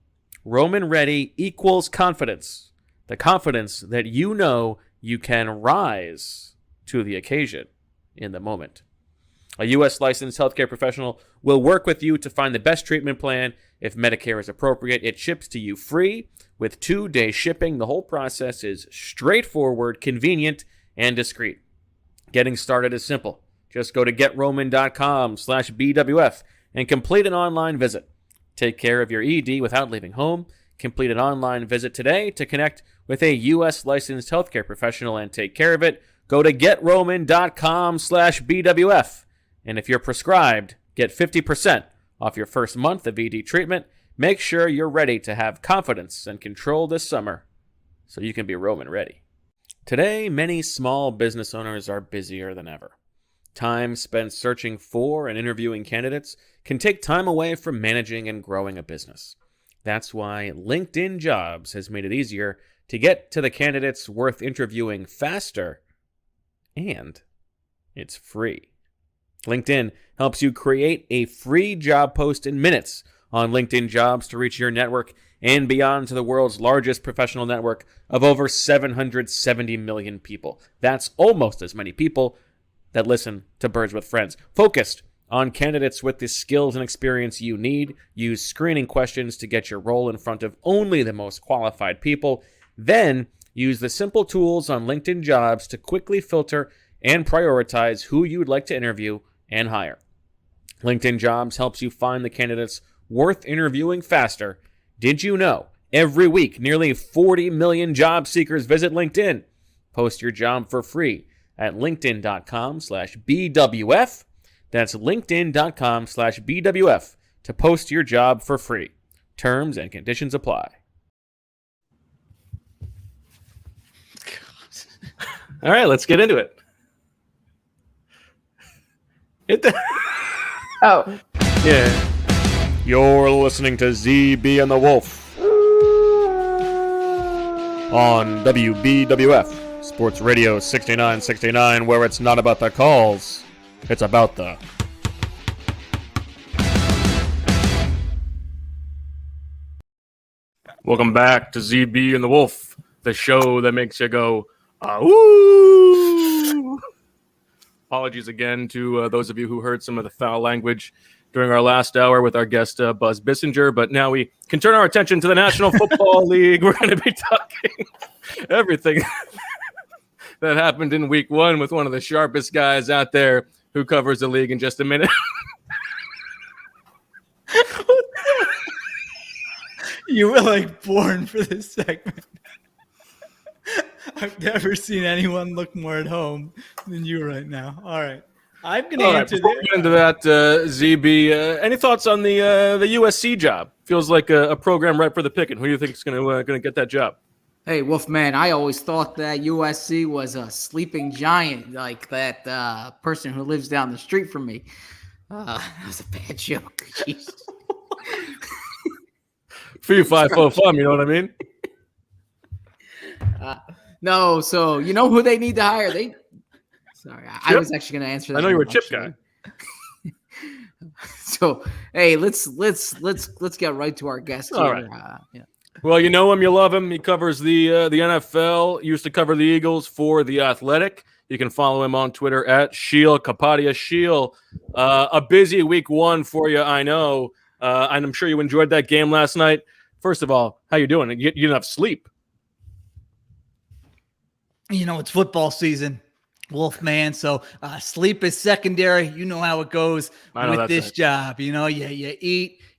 Roman Ready equals confidence. The confidence that you know you can rise to the occasion in the moment. A U.S. licensed healthcare professional will work with you to find the best treatment plan. If Medicare is appropriate, it ships to you free with 2-day shipping. The whole process is straightforward, convenient, and discreet. Getting started is simple. Just go to getroman.com/BWF and complete an online visit. Take care of your ED without leaving home. Complete an online visit today to connect with a U.S. licensed healthcare professional and take care of it. Go to getroman.com/BWF. And if you're prescribed, get 50% off your first month of ED treatment. Make sure you're ready to have confidence and control this summer so you can be Roman ready. Today, many small business owners are busier than ever. Time spent searching for and interviewing candidates can take time away from managing and growing a business. That's why LinkedIn Jobs has made it easier to get to the candidates worth interviewing faster, and it's free. LinkedIn helps you create a free job post in minutes on LinkedIn Jobs to reach your network and beyond to the world's largest professional network of over 770 million people. That's almost as many people that listen to Birds with Friends. Focused on candidates with the skills and experience you need. Use screening questions to get your role in front of only the most qualified people. Then use the simple tools on LinkedIn Jobs to quickly filter and prioritize who you'd like to interview and hire. LinkedIn Jobs helps you find the candidates worth interviewing faster. Did you know every week nearly 40 million job seekers visit LinkedIn? Post your job for free at linkedin.com/BWF. That's linkedin.com/BWF to post your job for free. Terms and conditions apply. All right, let's get into it. Oh. Yeah. You're listening to ZB and the Wolf on WBWF Sports Radio 6969, where it's not about the calls, it's about the... Welcome back to ZB and the Wolf, the show that makes you go, ooh. Apologies again to those of you who heard some of the foul language during our last hour with our guest, Buzz Bissinger. But now we can turn our attention to the National Football League. We're going to be talking everything that happened in week one with one of the sharpest guys out there who covers the league in just a minute. You were like born for this segment. I've never seen anyone look more at home than you right now. All right. I'm going to answer before we get into that, ZB, any thoughts on the USC job? Feels like a program right for the picking. Who do you think is going to get that job? Hey, Wolfman, I always thought that USC was a sleeping giant, like that person who lives down the street from me. That was a bad joke. Jeez. Fee, fi, fo, fum, you know what I mean? No, so you know who they need to hire? Sorry, I was actually going to answer that. I know you were a Chip guy. So, hey, let's get right to our guest All here. Right. Yeah. Well, you know him, you love him. He covers the NFL. Used to cover the Eagles for The Athletic. You can follow him on Twitter at Sheil Kapadia. Sheil, a busy week one for you, I know. And I'm sure you enjoyed that game last night. First of all, how you doing? You didn't have sleep. It's football season, Wolfman. So sleep is secondary. You know how it goes with this job. You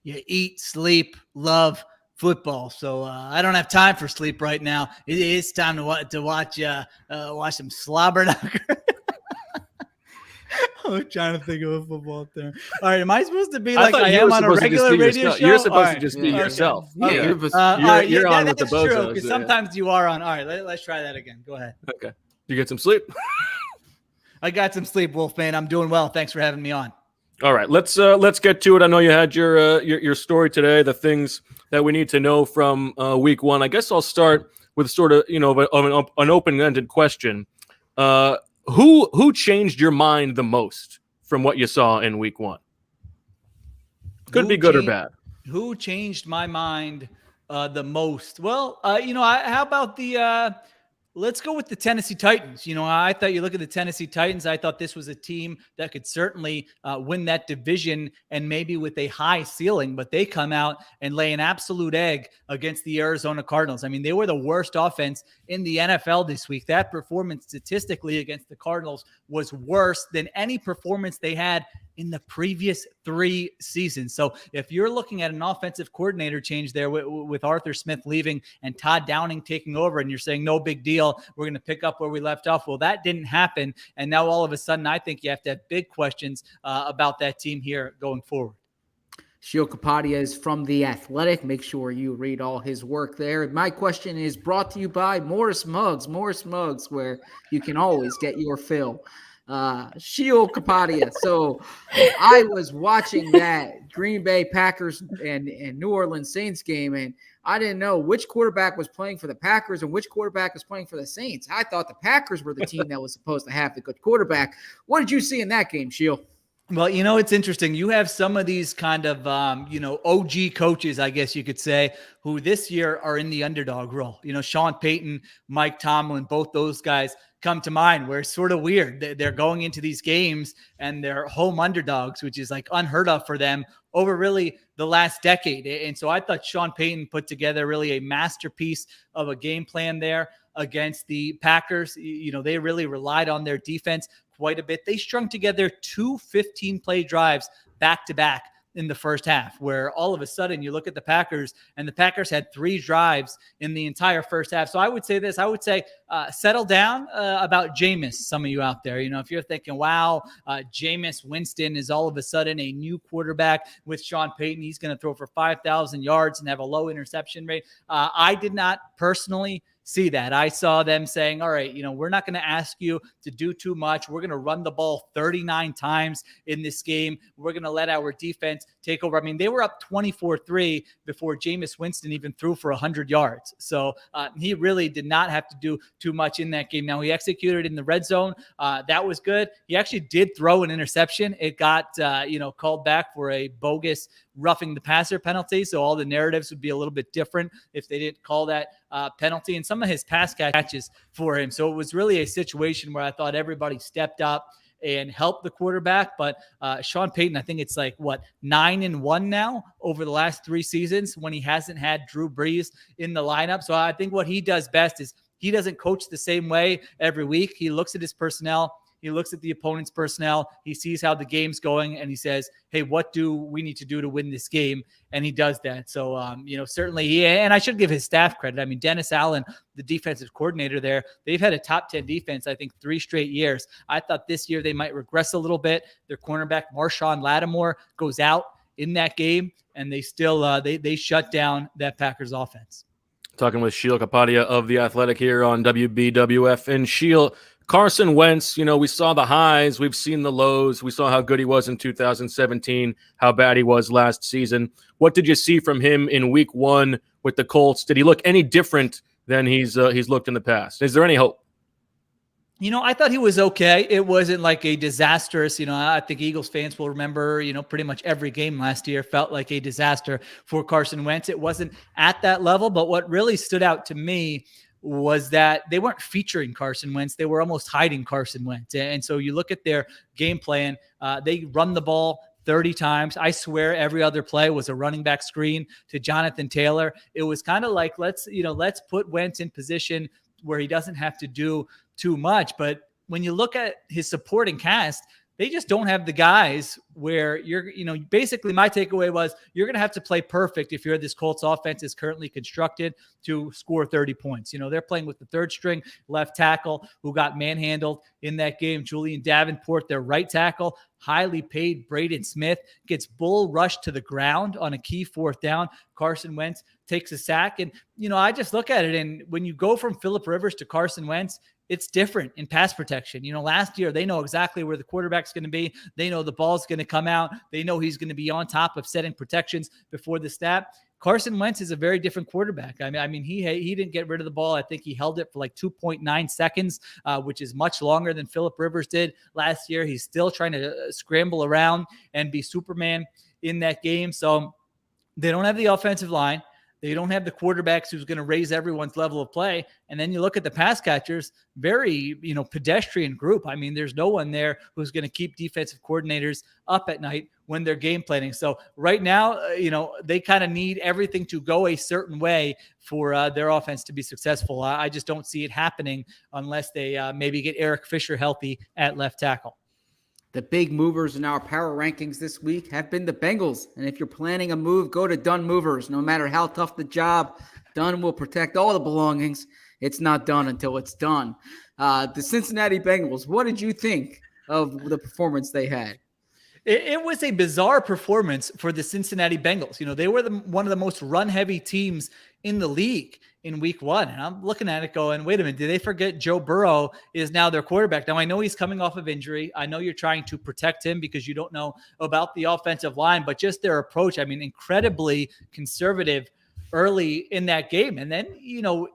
eat, sleep, love football. So I don't have time for sleep right now. It is time to watch some slobber knocker. I'm trying to think of a football term. All right, am I supposed to be like I am on a regular radio show? You're supposed to just be yourself. Okay. You're on with the bozos. True, sometimes you are on. All right, let's try that again. Go ahead. Okay. You get some sleep? I got some sleep, Wolfman. I'm doing well. Thanks for having me on. All right, let's get to it. I know you had your story today, the things that we need to know from week one. I guess I'll start with sort of an open-ended question. Who changed your mind the most from what you saw in week one? Could be good or bad. Who changed my mind the most? Well, how about the let's go with the Tennessee Titans. I thought you look at the Tennessee Titans, I thought this was a team that could certainly win that division and maybe with a high ceiling, but they come out and lay an absolute egg against the Arizona Cardinals. I mean, they were the worst offense in the NFL this week. That performance statistically against the Cardinals was worse than any performance they had in the previous 3 seasons. So if you're looking at an offensive coordinator change there with Arthur Smith leaving and Todd Downing taking over, and you're saying no big deal, we're going to pick up where we left off. Well, that didn't happen. And now all of a sudden, I think you have to have big questions about that team here going forward. Sheil Kapadia is from The Athletic. Make sure you read all his work there. My question is brought to you by Morris Mugs, where you can always get your fill. Sheil Kapadia. So I was watching that Green Bay Packers and New Orleans Saints game, and I didn't know which quarterback was playing for the Packers and which quarterback was playing for the Saints. I thought the Packers were the team that was supposed to have the good quarterback. What did you see in that game, Sheil? Well, it's interesting. You have some of these kind of, OG coaches, I guess you could say, who this year are in the underdog role. Sean Payton, Mike Tomlin, both those guys come to mind, where it's sort of weird. They're going into these games and they're home underdogs, which is like unheard of for them over really the last decade. And so I thought Sean Payton put together really a masterpiece of a game plan there against the Packers. They really relied on their defense quite a bit. They strung together 2 15-play drives back-to-back in the first half, where all of a sudden you look at the Packers, and the Packers had 3 drives in the entire first half. So I would say this. I would say settle down about Jameis, some of you out there. If you're thinking, wow, Jameis Winston is all of a sudden a new quarterback with Sean Payton. He's going to throw for 5,000 yards and have a low interception rate. I did not personally see that. I saw them saying, all right, we're not going to ask you to do too much. We're going to run the ball 39 times in this game. We're going to let our defense take over. I mean, they were up 24-3 before Jameis Winston even threw for 100 yards. So he really did not have to do too much in that game. Now, he executed in the red zone. That was good. He actually did throw an interception. It got, called back for a bogus roughing the passer penalty. So all the narratives would be a little bit different if they didn't call that penalty, and some of his pass catches for him. So it was really a situation where I thought everybody stepped up and helped the quarterback. But Sean Payton, I think it's 9-1 now over the last 3 seasons when he hasn't had Drew Brees in the lineup. So I think what he does best is he doesn't coach the same way every week. He looks at his personnel. He looks at the opponent's personnel. He sees how the game's going, and he says, hey, what do we need to do to win this game? And he does that. So, certainly and I should give his staff credit. I mean, Dennis Allen, the defensive coordinator there, they've had a top 10 defense, I think, 3 straight years. I thought this year they might regress a little bit. Their cornerback, Marshawn Lattimore, goes out in that game, and they still they shut down that Packers offense. Talking with Sheil Kapadia of The Athletic here on WBWF. And Sheil, Carson Wentz, we saw the highs, we've seen the lows. We saw how good he was in 2017, how bad he was last season. What did you see from him in week 1 with the Colts? Did he look any different than he's looked in the past? Is there any hope? I thought he was okay. It wasn't like a disastrous, I think Eagles fans will remember, pretty much every game last year felt like a disaster for Carson Wentz. It wasn't at that level, but what really stood out to me was that they weren't featuring Carson Wentz. They were almost hiding Carson Wentz. And so you look at their game plan, they run the ball 30 times. I swear every other play was a running back screen to Jonathan Taylor. It was kind of like, let's put Wentz in position where he doesn't have to do too much. But when you look at his supporting cast, they just don't have the guys where basically my takeaway was you're going to have to play perfect if you're this Colts offense is currently constructed to score 30 points. They're playing with the third string left tackle who got manhandled in that game. Julian Davenport, their right tackle, highly paid Braden Smith, gets bull rushed to the ground on a key fourth down. Carson Wentz takes a sack. And, I just look at it. And when you go from Phillip Rivers to Carson Wentz, it's different in pass protection. Last year, they know exactly where the quarterback's going to be. They know the ball's going to come out. They know he's going to be on top of setting protections before the snap. Carson Wentz is a very different quarterback. I mean, he didn't get rid of the ball. I think he held it for like 2.9 seconds, which is much longer than Phillip Rivers did last year. He's still trying to scramble around and be Superman in that game. So they don't have the offensive line. They don't have the quarterbacks who's going to raise everyone's level of play. And then you look at the pass catchers, very, pedestrian group. I mean, there's no one there who's going to keep defensive coordinators up at night when they're game planning. So right now, they kind of need everything to go a certain way for their offense to be successful. I just don't see it happening unless they maybe get Eric Fisher healthy at left tackle. The big movers in our power rankings this week have been the Bengals. And if you're planning a move, go to Dunn Movers. No matter how tough the job, Dunn will protect all the belongings. It's not done until it's done. The Cincinnati Bengals, what did you think of the performance they had? It was a bizarre performance for the Cincinnati Bengals. They were one of the most run-heavy teams in the league in week one. And I'm looking at it going, wait a minute, did they forget Joe Burrow is now their quarterback? Now, I know he's coming off of injury. I know you're trying to protect him because you don't know about the offensive line, but just their approach, incredibly conservative early in that game. And then,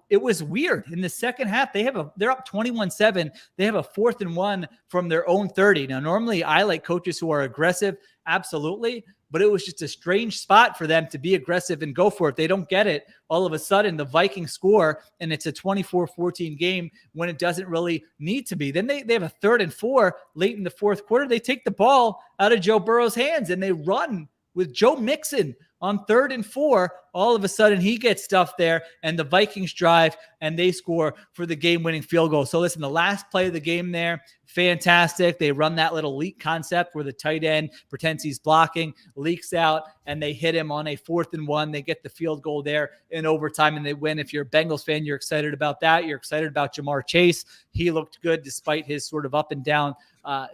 it was weird. In the second half, they're up 21-7. They have a 4th and 1 from their own 30. Now, normally I like coaches who are aggressive. Absolutely. But it was just a strange spot for them to be aggressive and go for it. They don't get it. All of a sudden, the Vikings score, and it's a 24-14 game when it doesn't really need to be. Then they have a 3rd and 4 late in the fourth quarter. They take the ball out of Joe Burrow's hands, and they run with Joe Mixon on 3rd and 4. All of a sudden, he gets stuffed there, and the Vikings drive, and they score for the game-winning field goal. So listen, the last play of the game there, fantastic. They run that little leak concept where the tight end pretends he's blocking, leaks out, and they hit him on a 4th and 1. They get the field goal there in overtime, and they win. If you're a Bengals fan, you're excited about that. You're excited about Jamar Chase. He looked good despite his sort of up and down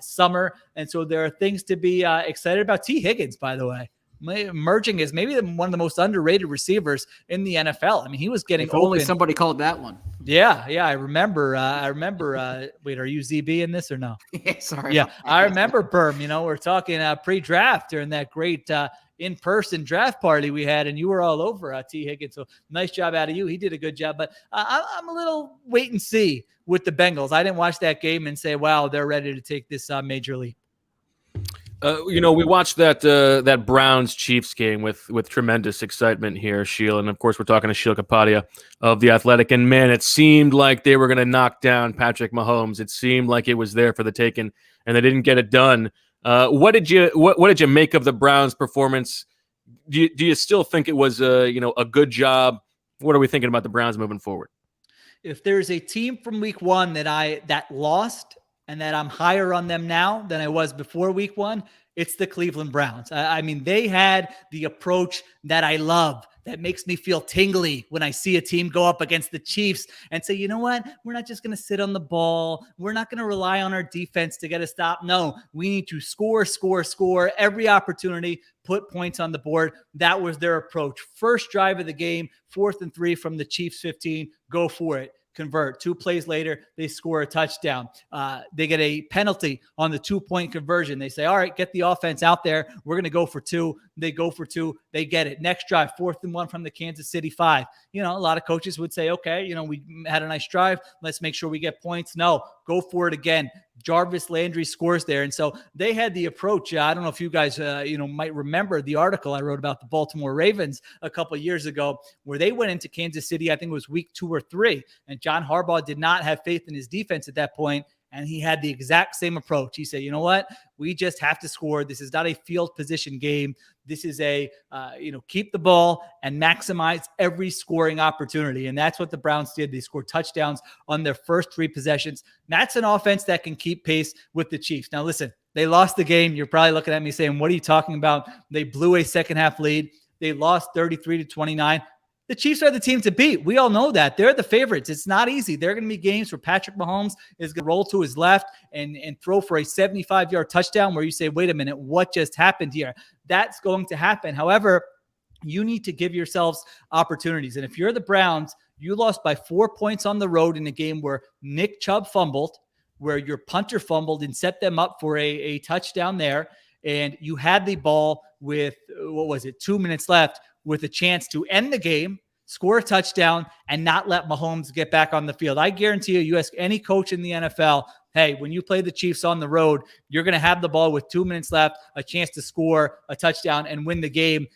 summer. And so there are things to be excited about. T. Higgins, by the way, emerging as maybe one of the most underrated receivers in the NFL. I mean, he was getting open. Only somebody called that one. Yeah. I remember. Wait, are you ZB in this or no? Yeah, sorry. Yeah, I remember Berm. We're talking pre-draft during that great in-person draft party we had, and you were all over T. Higgins. So nice job out of you. He did a good job, but I'm a little wait and see with the Bengals. I didn't watch that game and say, wow, they're ready to take this major leap. We watched that Browns Chiefs game with tremendous excitement here, Sheil, and of course we're talking to Sheil Kapadia of The Athletic. And man, it seemed like they were going to knock down Patrick Mahomes. It seemed like it was there for the taking, and they didn't get it done. What did you make of the Browns' performance? Do you still think it was a good job? What are we thinking about the Browns moving forward? If there's a team from week one that lost and that I'm higher on them now than I was before week one, it's the Cleveland Browns. I mean, they had the approach that I love, that makes me feel tingly when I see a team go up against the Chiefs and say, you know what? We're not just going to sit on the ball. We're not going to rely on our defense to get a stop. No, we need to score every opportunity, put points on the board. That was their approach. First drive of the game, 4th and 3 from the Chiefs 15, go for it. Convert. 2 plays later, they score a touchdown. They get a penalty on the 2-point conversion. They say, all right, get the offense out there. We're going to go for 2. They go for 2. They get it. Next drive, 4th and 1 from the Kansas City 5. A lot of coaches would say, okay, we had a nice drive. Let's make sure we get points. No, go for it again. Jarvis Landry scores there. And so they had the approach. I don't know if you guys, might remember the article I wrote about the Baltimore Ravens a couple of years ago, where they went into Kansas City, I think it was week 2 or 3. And John Harbaugh did not have faith in his defense at that point. And he had the exact same approach. He said, you know what? We just have to score. This is not a field position game. This is a, keep the ball and maximize every scoring opportunity. And that's what the Browns did. They scored touchdowns on their first 3 possessions. That's an offense that can keep pace with the Chiefs. Now, listen, they lost the game. You're probably looking at me saying, what are you talking about? They blew a second half lead. They lost 33-29. The Chiefs are the team to beat. We all know that. They're the favorites. It's not easy. There are going to be games where Patrick Mahomes is going to roll to his left and throw for a 75-yard touchdown where you say, wait a minute, what just happened here? That's going to happen. However, you need to give yourselves opportunities. And if you're the Browns, you lost by 4 points on the road in a game where Nick Chubb fumbled, where your punter fumbled and set them up for a touchdown there. And you had the ball with, 2 minutes left, with a chance to end the game, score a touchdown, and not let Mahomes get back on the field. I guarantee you ask any coach in the NFL, hey, when you play the Chiefs on the road, you're going to have the ball with 2 minutes left, a chance to score a touchdown and win the game.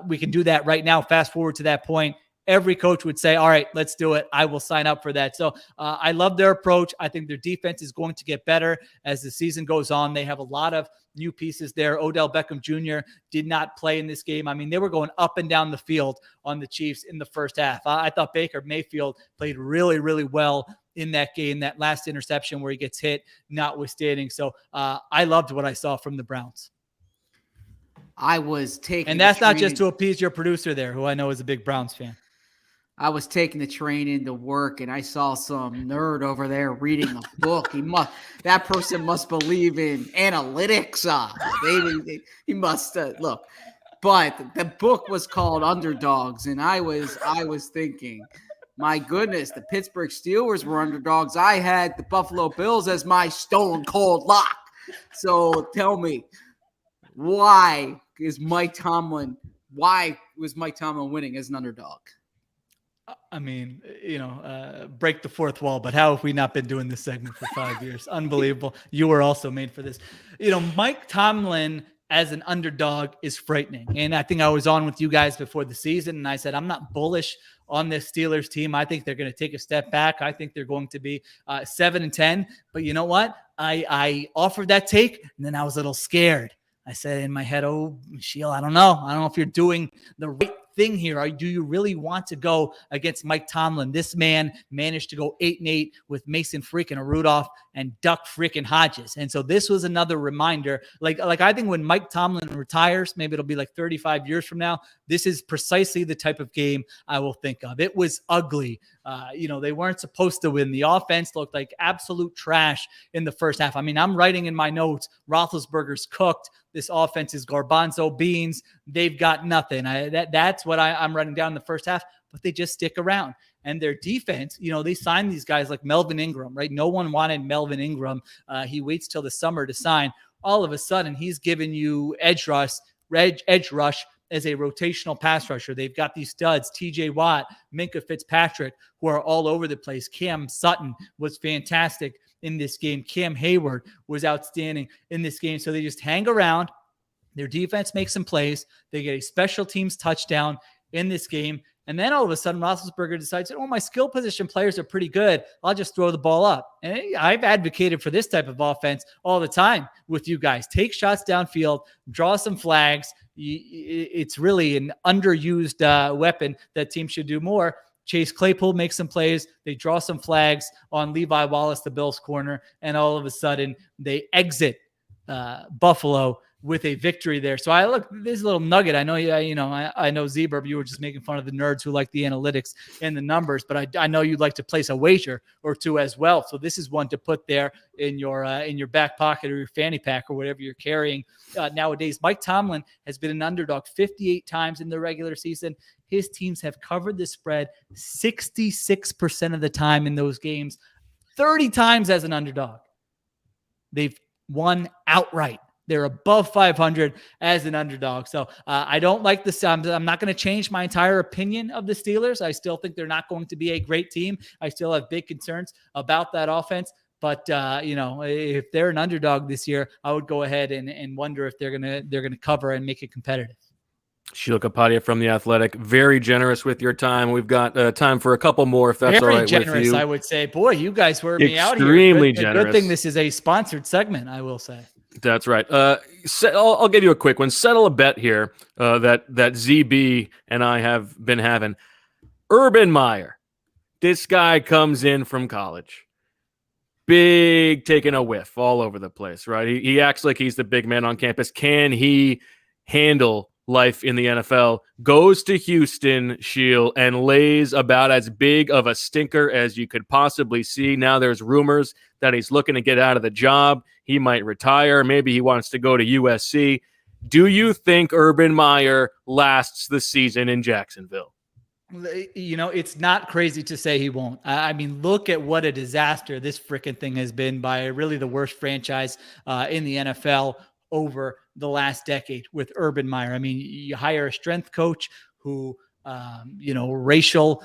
We can do that right now. Fast forward to that point. Every coach would say, all right, let's do it. I will sign up for that. So I love their approach. I think their defense is going to get better as the season goes on. They have a lot of new pieces there. Odell Beckham Jr. did not play in this game. I mean, they were going up and down the field on the Chiefs in the first half. I thought Baker Mayfield played really, really well in that game, that last interception where he gets hit, notwithstanding. So I loved what I saw from the Browns. I was taking, and that's not just to appease your producer there, who I know is a big Browns fan. I was taking the train into work and I saw some nerd over there reading a book. That person must believe in analytics. He must look. But the book was called Underdogs, and I was thinking, my goodness, the Pittsburgh Steelers were underdogs. I had the Buffalo Bills as my stone cold lock. So tell me, why was Mike Tomlin winning as an underdog? I mean, break the fourth wall, but how have we not been doing this segment for 5 years? Unbelievable. You were also made for this. Mike Tomlin as an underdog is frightening. And I think I was on with you guys before the season, and I said, I'm not bullish on this Steelers team. I think they're going to take a step back. I think they're going to be 7-10. But you know what? I offered that take, and then I was a little scared. I said in my head, oh, Sheil, I don't know if you're doing the right thing here. Do you really want to go against Mike Tomlin? This man managed to go 8-8 with Mason freaking Rudolph and Duck freaking Hodges. And so this was another reminder. Like I think when Mike Tomlin retires, maybe it'll be like 35 years from now, this is precisely the type of game I will think of. It was ugly. They weren't supposed to win. The offense looked like absolute trash in the first half. I mean, I'm writing in my notes, Roethlisberger's cooked. This offense is garbanzo beans. They've got nothing. That's what I'm writing down in the first half, but they just stick around. And their defense, they signed these guys like Melvin Ingram, right? No one wanted Melvin Ingram. He waits till the summer to sign. All of a sudden, he's giving you edge rush as a rotational pass rusher. They've got these studs, TJ Watt, Minkah Fitzpatrick, who are all over the place. Cam Sutton was fantastic in this game. Cam Hayward was outstanding in this game. So they just hang around. Their defense makes some plays. They get a special teams touchdown in this game. And then all of a sudden, Roethlisberger decides, my skill position players are pretty good. I'll just throw the ball up. And I've advocated for this type of offense all the time with you guys. Take shots downfield, draw some flags. It's really an underused weapon that teams should do more. Chase Claypool makes some plays. They draw some flags on Levi Wallace, the Bills corner, and all of a sudden they exit Buffalo with a victory there. So this little nugget. I know I know Zebra, you were just making fun of the nerds who like the analytics and the numbers, but I know you'd like to place a wager or two as well. So this is one to put there in your back pocket or your fanny pack or whatever you're carrying nowadays. Mike Tomlin has been an underdog 58 times in the regular season. His teams have covered the spread 66% of the time in those games, 30 times as an underdog. They've won outright. They're above 500 as an underdog. So I don't like this. I'm not going to change my entire opinion of the Steelers. I still think they're not going to be a great team. I still have big concerns about that offense. But if they're an underdog this year, I would go ahead and wonder if they're gonna cover and make it competitive. Sheil Kapadia from The Athletic, very generous with your time. We've got time for a couple more, if that's very all right generous, with you. I would say. Boy, you guys were me out here. Extremely generous. Good thing this is a sponsored segment, I will say. That's right. I'll give you a quick one. Settle a bet here that ZB and I have been having. Urban Meyer, this guy comes in from college. Big, taking a whiff all over the place, right? He acts like he's the big man on campus. Can he handle life in the NFL? Goes to Houston, Sheil, and lays about as big of a stinker as you could possibly see. Now there's rumors that he's looking to get out of the job. He might retire. Maybe he wants to go to USC. Do you think Urban Meyer lasts the season in Jacksonville? It's not crazy to say he won't. I mean, look at what a disaster this freaking thing has been by really the worst franchise in the NFL over the last decade with Urban Meyer. I mean, you hire a strength coach who, racist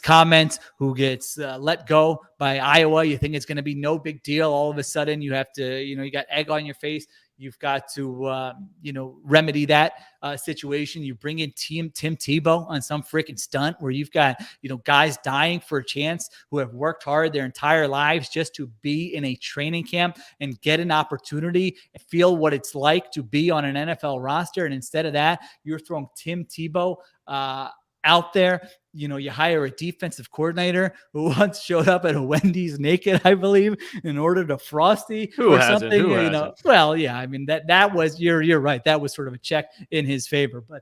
comments, who gets let go by Iowa. You think it's going to be no big deal. All of a sudden you have to, you got egg on your face. You've got to, remedy that situation. You bring in Tim Tebow on some freaking stunt where you've got, guys dying for a chance who have worked hard their entire lives just to be in a training camp and get an opportunity and feel what it's like to be on an NFL roster. And instead of that, you're throwing Tim Tebow out there. You hire a defensive coordinator who once showed up at a Wendy's naked, I believe, in order to Frosty or something. Well, yeah, I mean that was you're right. That was sort of a check in his favor. But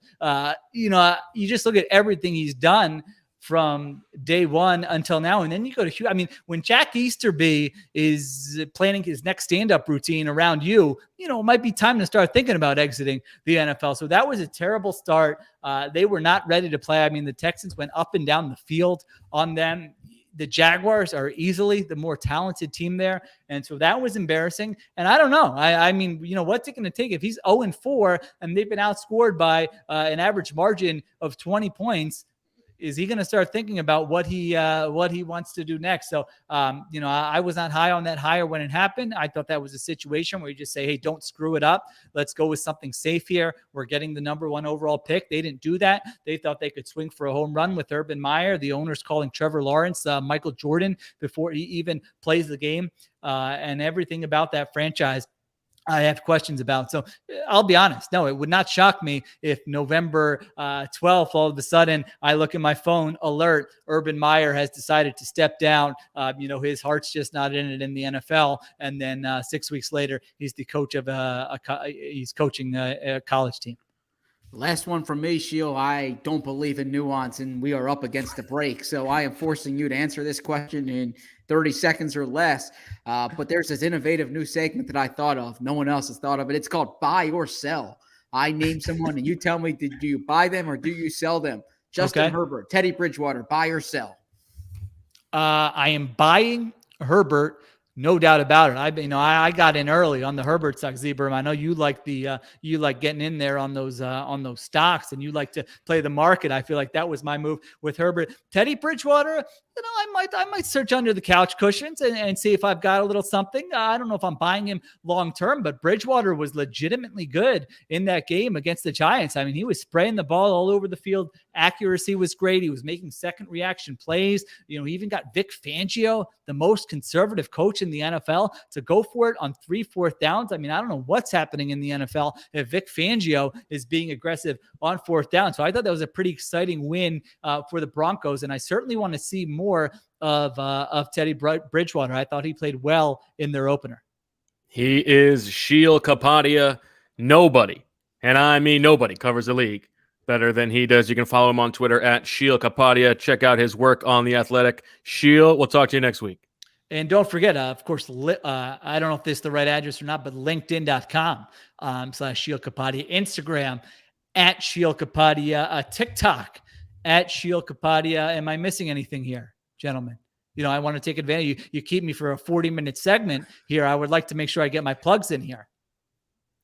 you just look at everything he's done from day one until now. And then you go to, when Jack Easterby is planning his next stand-up routine around you, it might be time to start thinking about exiting the NFL. So that was a terrible start. They were not ready to play. I mean, the Texans went up and down the field on them. The Jaguars are easily the more talented team there. And so that was embarrassing. And I don't know. I mean, what's it going to take if he's 0-4 and they've been outscored by an average margin of 20 points? Is he going to start thinking about what he wants to do next? So, I was not high on that hire when it happened. I thought that was a situation where you just say, hey, don't screw it up. Let's go with something safe here. We're getting the number 1 overall pick. They didn't do that. They thought they could swing for a home run with Urban Meyer. The owner's calling Trevor Lawrence, Michael Jordan, before he even plays the game, and everything about that franchise I have questions about. So I'll be honest. No, it would not shock me if November 12th, all of a sudden I look at my phone alert. Urban Meyer has decided to step down. His heart's just not in it in the NFL. And then 6 weeks later, he's the coach of he's coaching a college team. Last one from me, Sheil. I don't believe in nuance, and we are up against the break. So I am forcing you to answer this question in 30 seconds or less. But there's this innovative new segment that I thought of. No one else has thought of it. It's called Buy or Sell. I name someone, and you tell me, do you buy them or do you sell them? Justin Herbert, Teddy Bridgewater, buy or sell? I am buying Herbert. No doubt about it. I got in early on the Herbert stock, Zebra. I know you like you like getting in there on those stocks, and you like to play the market. I feel like that was my move with Herbert. Teddy Bridgewater, I might search under the couch cushions and see if I've got a little something. I don't know if I'm buying him long term, but Bridgewater was legitimately good in that game against the Giants. I mean, he was spraying the ball all over the field. Accuracy was great. He was making second reaction plays. He even got Vic Fangio, the most conservative coach in the NFL, to go for it on 3 4th downs. I mean, I don't know what's happening in the NFL if Vic Fangio is being aggressive on 4th down. So I thought that was a pretty exciting win for the Broncos, and I certainly want to see more of Teddy Bridgewater. I thought he played well in their opener. He is Sheil Kapadia. Nobody, and I mean nobody, covers the league better than he does. You can follow him on Twitter at Sheil Kapadia. Check out his work on The Athletic. Sheil, we'll talk to you next week. And don't forget, of course, I don't know if this is the right address or not, but LinkedIn.com /Sheil Kapadia, Instagram at Sheil Kapadia, TikTok at Sheil Kapadia. Am I missing anything here, gentlemen? I want to take advantage. You keep me for a 40-minute segment here. I would like to make sure I get my plugs in here.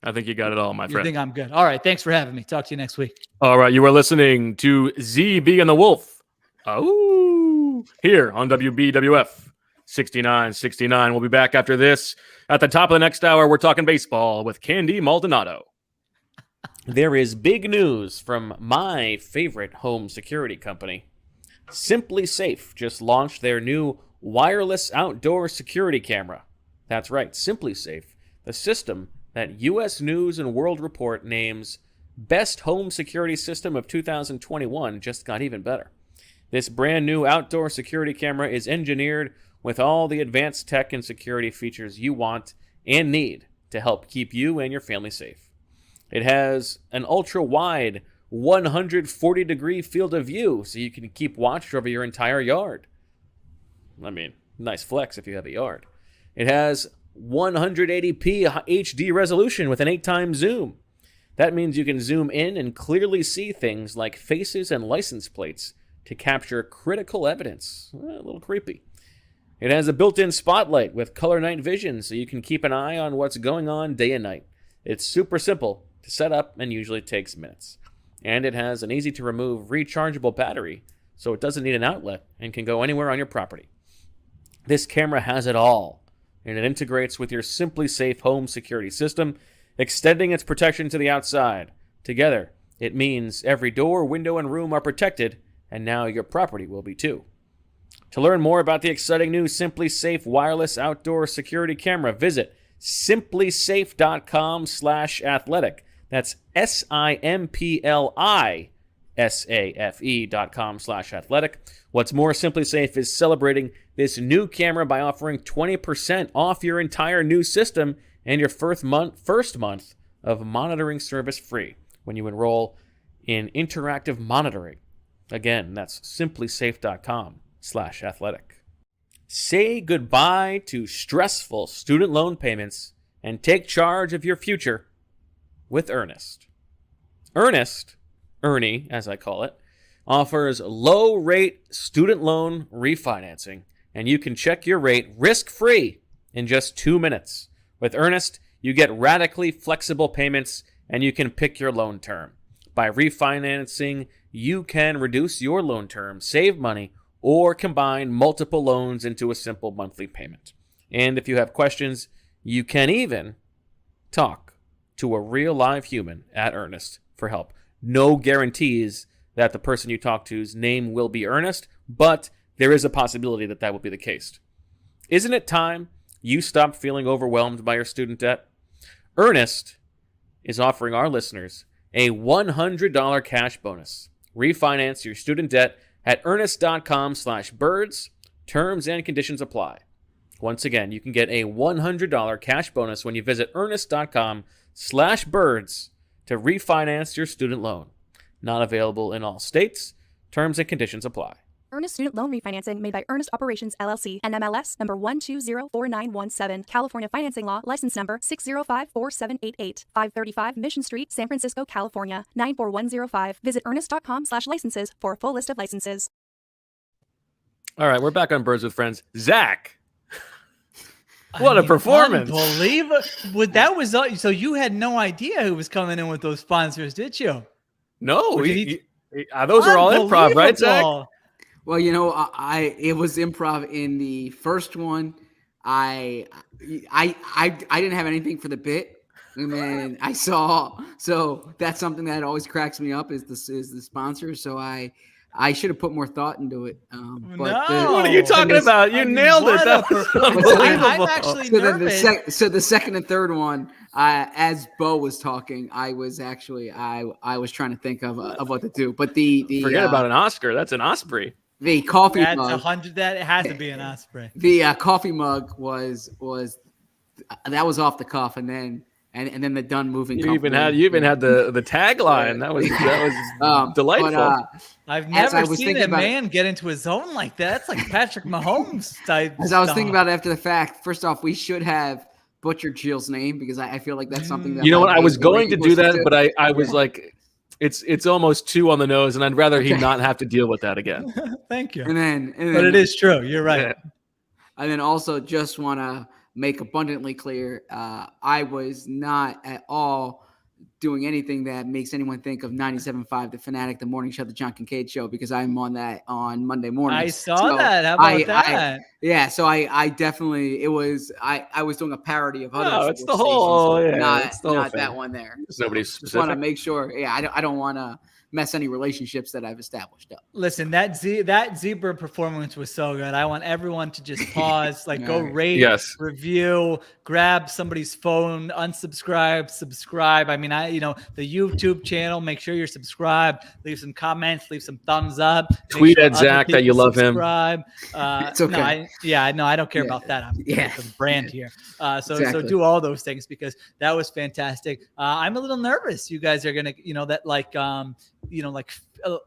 I think you got it all, my friend. You think I'm good? All right. Thanks for having me. Talk to you next week. All right. You are listening to ZB and the Wolf. Oh, here on WBWF. 69. We'll be back after this. At the top of the next hour, we're talking baseball with Candy Maldonado. There is big news from my favorite home security company. Simply Safe just launched their new wireless outdoor security camera. That's right, Simply Safe, the system that U.S. News and World Report names Best Home Security System of 2021, just got even better. This brand new outdoor security camera is engineered with all the advanced tech and security features you want and need to help keep you and your family safe. It has an ultra-wide 140-degree field of view so you can keep watch over your entire yard. I mean, nice flex if you have a yard. It has 180p HD resolution with an 8x zoom. That means you can zoom in and clearly see things like faces and license plates to capture critical evidence. A little creepy. It has a built-in spotlight with color night vision so you can keep an eye on what's going on day and night. It's super simple to set up and usually takes minutes. And it has an easy-to-remove rechargeable battery so it doesn't need an outlet and can go anywhere on your property. This camera has it all, and it integrates with your Simply Safe home security system, extending its protection to the outside. Together, it means every door, window, and room are protected, and now your property will be too. To learn more about the exciting new Simply Safe wireless outdoor security camera, visit simplysafe.com/athletic. That's SIMPLISAFE.com/athletic. What's more, Simply Safe is celebrating this new camera by offering 20% off your entire new system and your first month of monitoring service free when you enroll in interactive monitoring. Again, that's simplysafe.com/athletic. Say goodbye to stressful student loan payments and take charge of your future with Earnest. Earnest, Ernie as I call it, offers low-rate student loan refinancing, and you can check your rate risk-free in just 2 minutes. With Earnest, you get radically flexible payments, and you can pick your loan term. By refinancing, you can reduce your loan term, save money, or combine multiple loans into a simple monthly payment. And if you have questions, you can even talk to a real live human at Earnest for help. No guarantees that the person you talk to's name will be Ernest, but there is a possibility that that will be the case. Isn't it time you stop feeling overwhelmed by your student debt? Earnest is offering our listeners a $100 cash bonus. Refinance your student debt at earnest.com/birds. Terms and conditions apply. Once again, you can get a $100 cash bonus when you visit earnest.com/birds to refinance your student loan. Not available in all states. Terms and conditions apply. Earnest Student Loan Refinancing made by Earnest Operations LLC, NMLS number 1204917, California Financing Law, license number 6054788, 535 Mission Street, San Francisco, California, 94105. Visit earnest.com/licenses for a full list of licenses. All right, we're back on Birds with Friends. Zach, what a performance! Unbelievable. That was so you had no idea who was coming in with those sponsors, did you? No, those are all improv, right, Zach? Well, you know, it was improv in the first one. I didn't have anything for the bit, and then so that's something that always cracks me up is the sponsor. So I should have put more thought into it. What are you talking about? You nailed it. I'm actually nervous. So the second and third one, as Bo was talking, I was trying to think of what to do. But forget about an Oscar. That's an Osprey. The coffee mug. That's 100. That it has to be an Osprey. The coffee mug was that was off the cuff, and then the done moving. You even had the tagline. That was delightful. But, I've never seen a man get into his zone like that. It's like Patrick Mahomes type. As I was thinking about it after the fact, first off, we should have butchered Sheil's name because I feel like that's something that I was going to do that, but I was like. It's almost too on the nose, and I'd rather he not have to deal with that again. Thank you. And then, but it is true. You're right. Yeah. And then also just want to make abundantly clear, I was not at all doing anything that makes anyone think of 97.5 The Fanatic, the morning show, the John Kincaid show, because I'm on that on Monday mornings. I saw that. How about that? Yeah, so I definitely, I was doing a parody of other No, it's sports the whole, stations, it's the whole not thing. that one there. There's nobody Just specific. want to make sure, I don't want to mess any relationships that I've established up. Listen, that zebra performance was so good. I want everyone to just pause, go rate, review, grab somebody's phone, unsubscribe, subscribe. I mean, the YouTube channel, make sure you're subscribed, leave some comments, leave some thumbs up. Tweet at Zach that you love him. It's okay. I don't care about that. I'm the brand here. So do all those things because that was fantastic. I'm a little nervous. You guys are going to,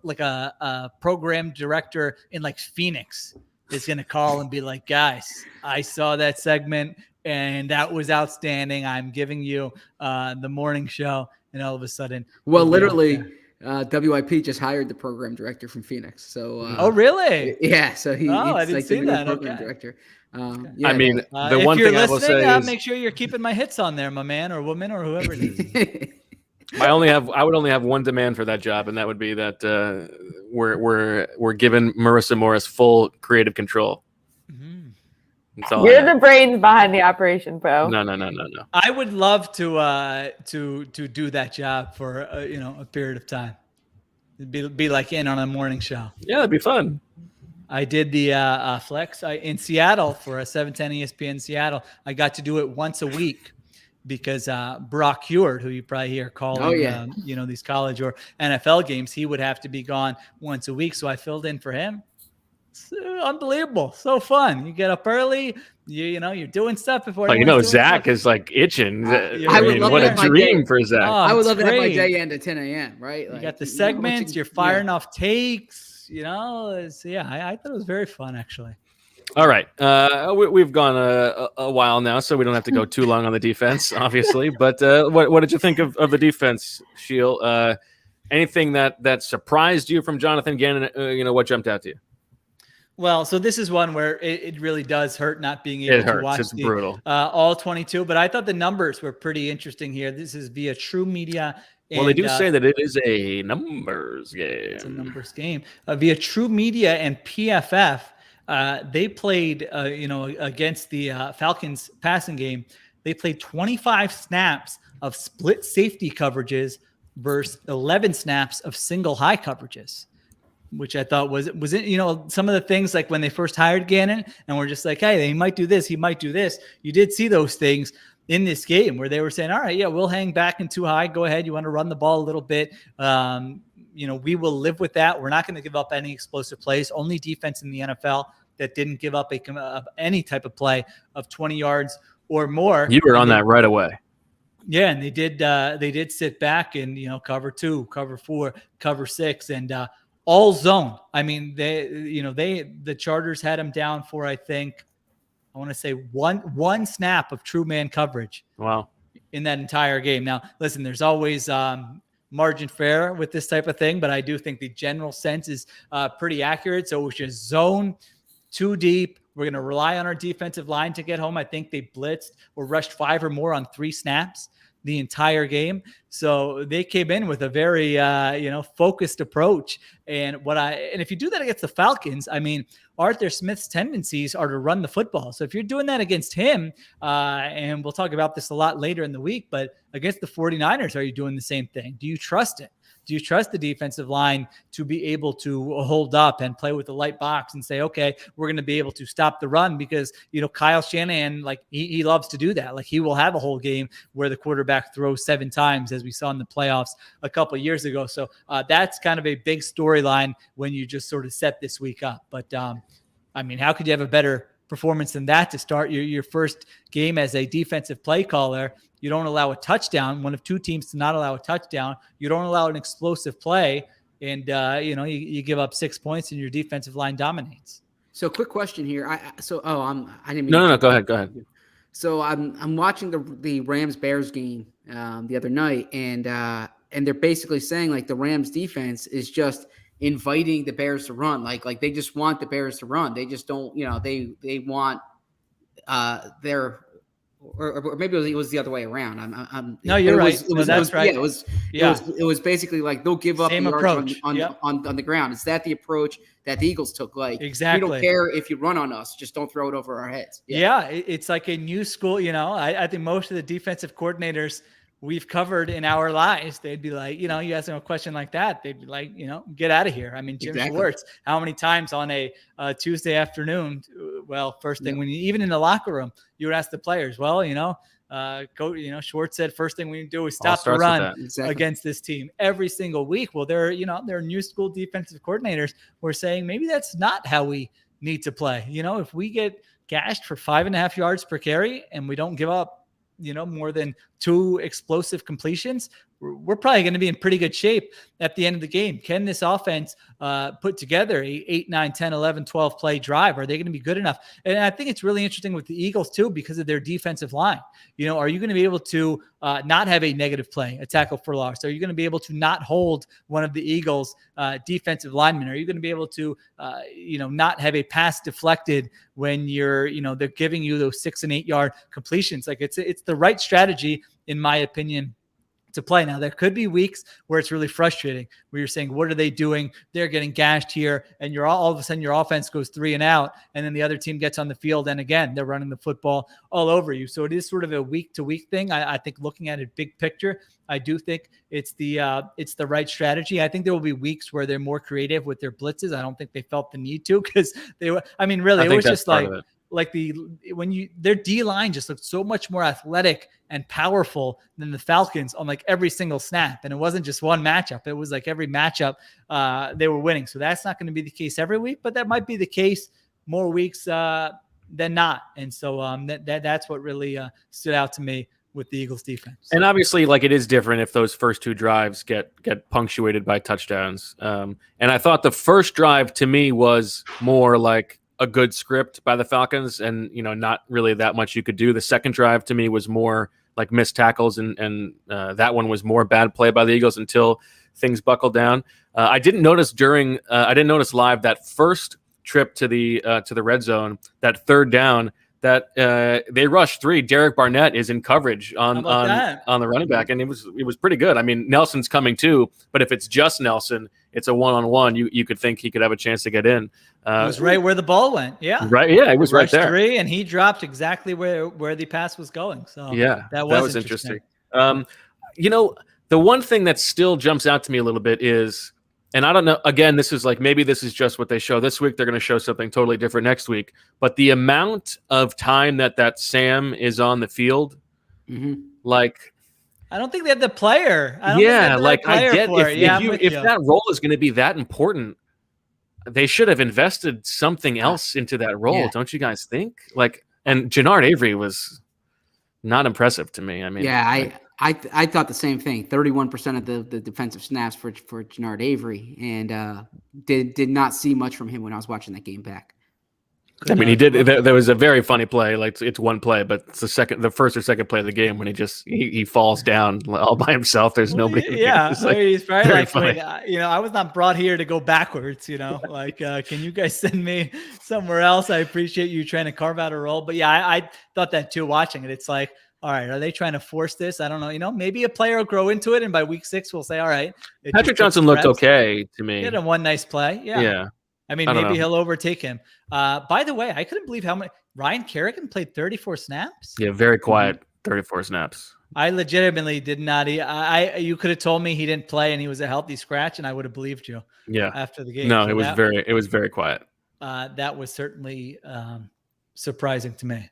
like a program director in Phoenix is going to call and be like, guys, I saw that segment and that was outstanding. I'm giving you the morning show. And all of a sudden, literally WIP just hired the program director from Phoenix. So, oh really? Yeah. So I didn't see that. Program director. I mean, the one thing I will say is make sure you're keeping my hits on there, my man or woman or whoever it is. I would only have one demand for that job, and that would be that we're giving Marissa Morris full creative control. Mm-hmm. You're the brains behind the operation, bro. No. I would love to do that job for a period of time. It'd be like in on a morning show. Yeah, it'd be fun. I did the flex in Seattle for a 710 ESPN Seattle. I got to do it once a week. Because Brock Heward, who you probably hear calling, these college or NFL games, he would have to be gone once a week. So I filled in for him. It's unbelievable. So fun. You get up early. You're doing stuff before. Zach is itching. I would love what a dream for Zach. I would love to have my day end at 10 a.m. Right? You got the segments. You're firing off takes. I thought it was very fun actually. All right. We've gone a while now, so we don't have to go too long on the defense, obviously. But what did you think of the defense, Sheil? Anything that surprised you from Jonathan Gannon? What jumped out to you? Well, so this is one where it really does hurt not being able to watch brutal. All 22. But I thought the numbers were pretty interesting here. This is via True Media. Well, they do say that it is a numbers game. It's a numbers game. Via True Media and PFF. They played, against the Falcons passing game. They played 25 snaps of split safety coverages versus 11 snaps of single high coverages, which I thought was it. Some of the things like when they first hired Gannon, and we're just like, hey, he might do this, he might do this. You did see those things in this game where they were saying, all right, yeah, we'll hang back in too high. Go ahead. You want to run the ball a little bit. We will live with that. We're not going to give up any explosive plays. Only defense in the NFL that didn't give up any type of play of 20 yards or more. You were on that right away. Yeah, and they did sit back and cover 2, cover 4, cover 6, and all zone. I mean, the Chargers had them down for I want to say one snap of true man coverage. Wow. In that entire game. Now, listen, there's always margin for error with this type of thing, but I do think the general sense is pretty accurate. So it was just zone 2 deep. We're going to rely on our defensive line to get home. I think they blitzed or rushed 5 or more on 3 snaps the entire game. So they came in with a very, focused approach. And if you do that against the Falcons, I mean, Arthur Smith's tendencies are to run the football. So if you're doing that against him, and we'll talk about this a lot later in the week, but against the 49ers, are you doing the same thing? Do you trust it? Do you trust the defensive line to be able to hold up and play with the light box and say, okay, we're going to be able to stop the run? Because, Kyle Shanahan, he loves to do that. He will have a whole game where the quarterback throws 7 times, as we saw in the playoffs a couple of years ago. So that's kind of a big storyline when you just sort of set this week up. But, how could you have a better performance than that to start your first game as a defensive play caller? You don't allow a touchdown, one of 2 teams to not allow a touchdown. You don't allow an explosive play, and you give up 6 points and your defensive line dominates. So quick question here. I didn't mean No, go ahead. So I'm watching the Rams Bears game the other night, and they're basically saying the Rams defense is just inviting the Bears to run. Like they just want the Bears to run. They just don't, they want their or maybe it was the other way around. No, you're right. That's right. Yeah, it was basically like they'll give up Same the approach. yards on the ground. Is that the approach that the Eagles took? Like, exactly. We don't care if you run on us, just don't throw it over our heads. Yeah, it's like a new school. I think most of the defensive coordinators we've covered in our lives, they'd be like, you ask them a question like that, they'd be like, get out of here. I mean, Jim Schwartz, how many times on a Tuesday afternoon, first thing when even in the locker room, you would ask the players, Coach, Schwartz said first thing we need to do is stop the run against this team every single week. Well, there are new school defensive coordinators who are saying maybe that's not how we need to play. If we get gashed for 5.5 yards per carry and we don't give up, more than 2 explosive completions, we're probably going to be in pretty good shape at the end of the game. Can this offense put together a 8, 9, 10, 11, 12 play drive? Are they going to be good enough? And I think it's really interesting with the Eagles too, because of their defensive line. Are you going to be able to not have a negative play, a tackle for loss? Are you going to be able to not hold one of the Eagles defensive linemen? Are you going to be able to, not have a pass deflected when they're giving you those 6 and 8 yard completions? Like it's the right strategy, in my opinion, to play. Now, there could be weeks where it's really frustrating, where you're saying, what are they doing? They're getting gashed here. And you're all of a sudden your offense goes 3 and out. And then the other team gets on the field. And again, they're running the football all over you. So it is sort of a week to week thing. I think looking at it big picture, I do think it's the right strategy. I think there will be weeks where they're more creative with their blitzes. I don't think they felt the need to, because they were, really, it was just their D line just looked so much more athletic and powerful than the Falcons on like every single snap. And it wasn't just one matchup. It was like every matchup they were winning. So that's not going to be the case every week, but that might be the case more weeks than not. And so that's what really stood out to me with the Eagles defense. And obviously, like, it is different if those first 2 drives get punctuated by touchdowns. And I thought the first drive to me was more like a good script by the Falcons, and not really that much you could do. The second drive to me was more like missed tackles, and that one was more bad play by the Eagles until things buckled down. I didn't notice live that first trip to the red zone, that third down, that they rushed 3. Derek Barnett is in coverage on the running back, and it was pretty good. I mean, Nelson's coming too, but if it's just Nelson, it's a 1-on-1. You could think he could have a chance to get in. It was right where the ball went. Yeah. Right. Yeah. It was right there. 3, and he dropped exactly where the pass was going. So yeah, that was interesting. The one thing that still jumps out to me a little bit is, and I don't know, again, this is maybe this is just what they show this week. They're going to show something totally different next week. But the amount of time that Sam is on the field, I don't think they have the player. I get if that role is going to be that important, they should have invested something else into that role. Don't you guys think? And Jannard Avery was not impressive to me. I mean, I thought the same thing. 31% of the defensive snaps for Jannard Avery, and did not see much from him when I was watching that game back. I mean, he did. There was a very funny play. Like, it's one play, but it's the first or second play of the game when he falls down all by himself. There's nobody. Yeah, he's probably I was not brought here to go backwards. Can you guys send me somewhere else? I appreciate you trying to carve out a role, but yeah, I thought that too. Watching it, it's like, all right, are they trying to force this? I don't know. Maybe a player will grow into it, and by week 6, we'll say, all right. Patrick Johnson looked okay to me. He had one nice play. Yeah. I mean, maybe he'll overtake him. By the way, I couldn't believe how many. Ryan Kerrigan played 34 snaps. Yeah, very quiet. 34 snaps. I legitimately did not. You could have told me he didn't play and he was a healthy scratch, and I would have believed you. Yeah. After the game. No, it was very quiet. That was certainly surprising to me.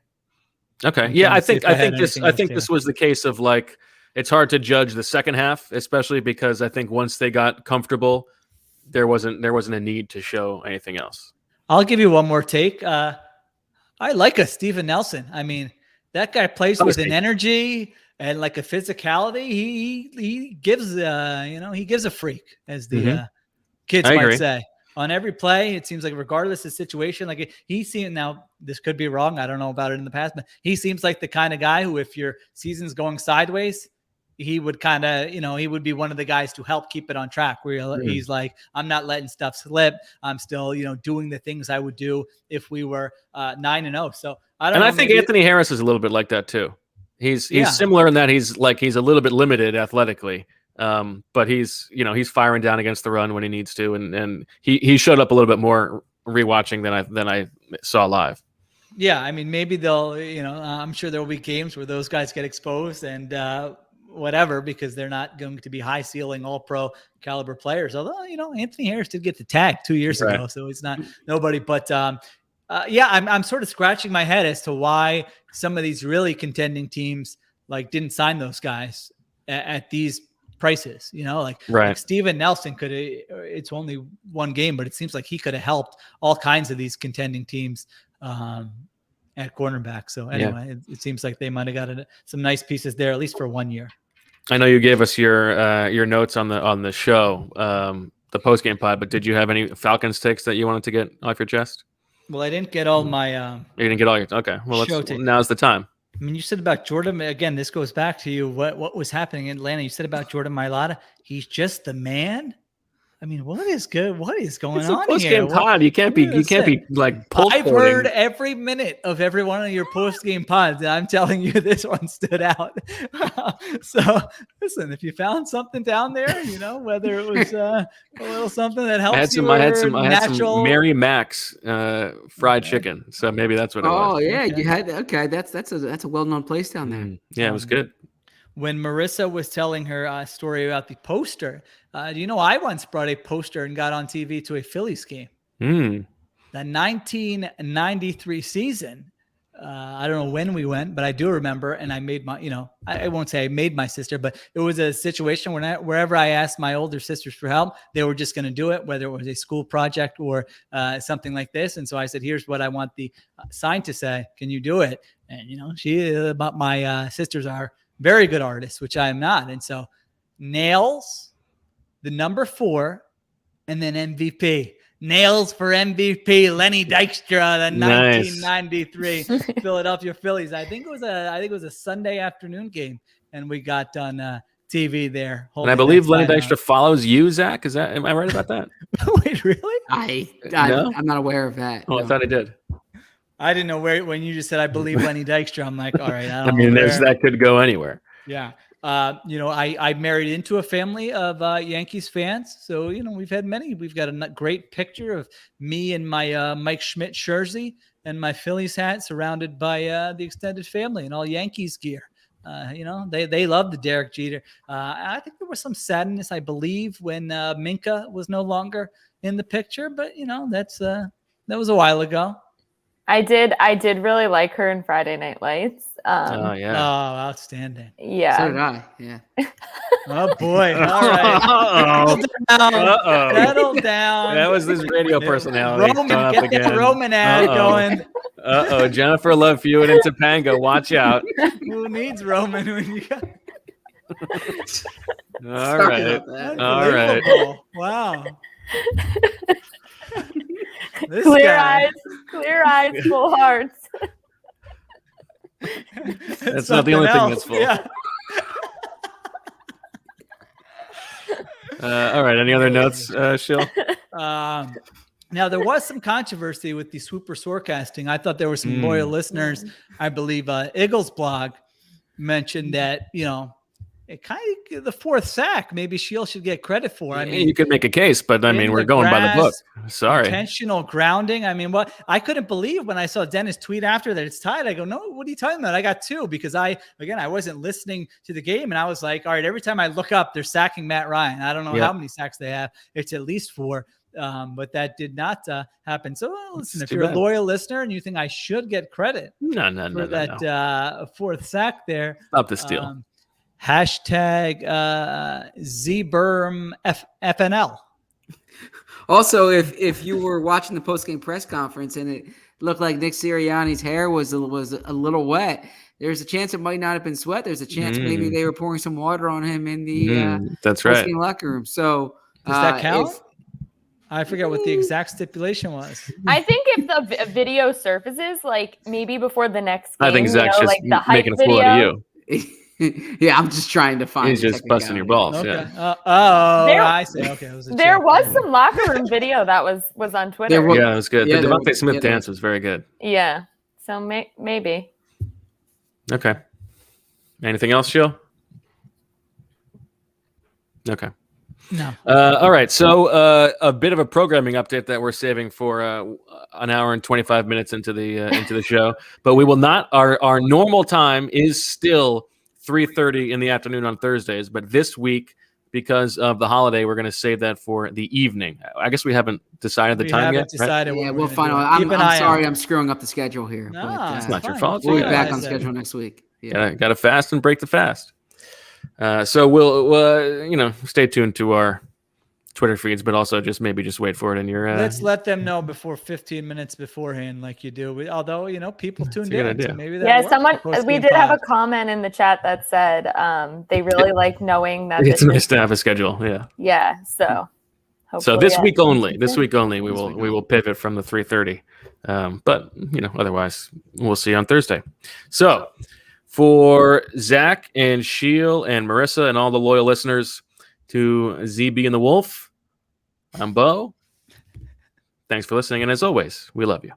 Okay. Yeah, I think this was the case of it's hard to judge the second half, especially because I think once they got comfortable, there wasn't a need to show anything else. I'll give you one more take. I like a Steven Nelson. I mean, that guy plays with an energy and like a physicality. He gives he gives a freak, as the kids might say. On every play, it seems like regardless of the situation, he seems, now this could be wrong, I don't know about it in the past, but he seems like the kind of guy who, if your season's going sideways, he would kind of, he would be one of the guys to help keep it on track, where he's like, I'm not letting stuff slip. I'm still, doing the things I would do if we were 9-0. So I think Anthony Harris is a little bit like that too. He's similar in that he's a little bit limited athletically, but he's firing down against the run when he needs to, and he showed up a little bit more rewatching than I saw live. Yeah, I mean, maybe they'll, I'm sure there will be games where those guys get exposed and whatever, because they're not going to be high ceiling all pro caliber players. Although, Anthony Harris did get the tag 2 years ago, so he's not nobody. But I'm sort of scratching my head as to why some of these really contending teams didn't sign those guys at these prices. Like Steven Nelson it's only one game, but it seems like he could have helped all kinds of these contending teams at cornerback. So anyway, it seems like they might have got some nice pieces there, at least for 1 year. I know you gave us your notes on the show, the post game pod, but did you have any Falcons takes that you wanted to get off your chest? Well, I didn't get all my. You didn't get all your. Okay, well, now's the time. I mean, you said about Jordan again. This goes back to you. What was happening in Atlanta? You said about Jordan Mailata. He's just the man. I mean, what is good? What is going on post here? Game pod. You can't be I've heard every minute of every one of your post game pods, and I'm telling you, this one stood out. So listen, if you found something down there, whether it was a little something that helps I had some Mary Mac's fried chicken. So maybe that's what it was. Oh yeah, you had that's a well known place down there. Yeah, it was good. When Marissa was telling her story about the poster, I once brought a poster and got on TV to a Phillies game. The 1993 season. I don't know when we went, but I do remember. And I made I won't say I made my sister, but it was a situation wherever I asked my older sisters for help, they were just going to do it, whether it was a school project or something like this. And so I said, here's what I want the sign to say. Can you do it? And, my sisters are very good artists, which I am not. And so nails, the number 4, and then MVP. Nails for MVP, Lenny Dykstra, the 1993 Philadelphia Phillies. I think it was a Sunday afternoon game, and we got on TV there. And I believe Lenny Dykstra follows you, Zach. Am I right about that? Wait, really? I'm not aware of that. Oh, no. I thought I did. I didn't know when you just said I believe Lenny Dykstra. I'm like, all right. That could go anywhere. Yeah. I married into a family of Yankees fans. So, we've got a great picture of me and my Mike Schmidt jersey and my Phillies hat surrounded by the extended family and all Yankees gear. They love the Derek Jeter. I think there was some sadness, I believe, when Minka was no longer in the picture, but that was a while ago. I did really like her in Friday Night Lights. Oh, outstanding. Yeah. So did I. Yeah. Oh, boy. All right. Settle down. That was this radio personality. Get that Roman ad going. Jennifer Love feud in Topanga. Watch out. Who needs Roman when you got... All right. Wow. Clear eyes, full hearts. That's not the only thing that's full. Yeah. All right. Any other notes, Sheil? Now, there was some controversy with the swooper forecasting. I thought there were some loyal listeners. I believe Eagles blog mentioned that, it kind of the 4th sack, maybe Sheil should get credit for. I mean, you could make a case, but we're going by the book. Sorry. Intentional grounding. I mean, I couldn't believe when I saw Dennis tweet after that it's tied. I go, no, what are you talking about? I got 2 because I wasn't listening to the game and I was like, all right, every time I look up, they're sacking Matt Ryan. I don't know how many sacks they have. It's at least 4. But that did not happen. So listen, if you're a loyal listener and you think I should get credit for that 4th sack there, stop the steal. Hashtag ZBerm FNL. Also, if you were watching the post-game press conference and it looked like Nick Sirianni's hair was a little wet, there's a chance it might not have been sweat. There's a chance maybe they were pouring some water on him in the post-game locker room. So does that count? I forget what the exact stipulation was. I think if the video surfaces, maybe before the next game, I think Zach's just the making a fool out of you. Yeah, I'm just trying to find. He's just busting your balls. Okay. Yeah. I see. Okay, there was some locker room video that was on Twitter. Yeah, it was good. The Devontae Smith dance was very good. Yeah. So maybe. Okay. Anything else, Sheil? Okay. No. All right. So a bit of a programming update that we're saving for an hour and 25 minutes into the show, but we will not. Our normal time is still 3:30 in the afternoon on Thursdays, but this week, because of the holiday, we're going to save that for the evening. I guess we haven't decided the time yet. Decided Yeah, what we'll we're find gonna out. do. Keep I'm an eye sorry, on I'm screwing up the schedule here. No, but, It's not your fine. fault. we'll be Yeah, back I on said- schedule next week. Yeah. Got to fast and break the fast. So we'll stay tuned to our Twitter feeds, but also just wait for it in your. Let's let them know before 15 minutes beforehand, like you do. Although people tuned That's a good in, so idea. maybe that Yeah, works. someone Post we game did have a pod. comment in the chat that said they really like knowing that It's this nice is, to have a schedule. Yeah. yeah. So So hopefully, this yeah. week only. This week only. We This will week we will pivot from the 3:30. But otherwise we'll see you on Thursday. So for Zach and Sheil and Marissa and all the loyal listeners to ZB and the Wolf, I'm Bo. Thanks for listening, and as always, we love you.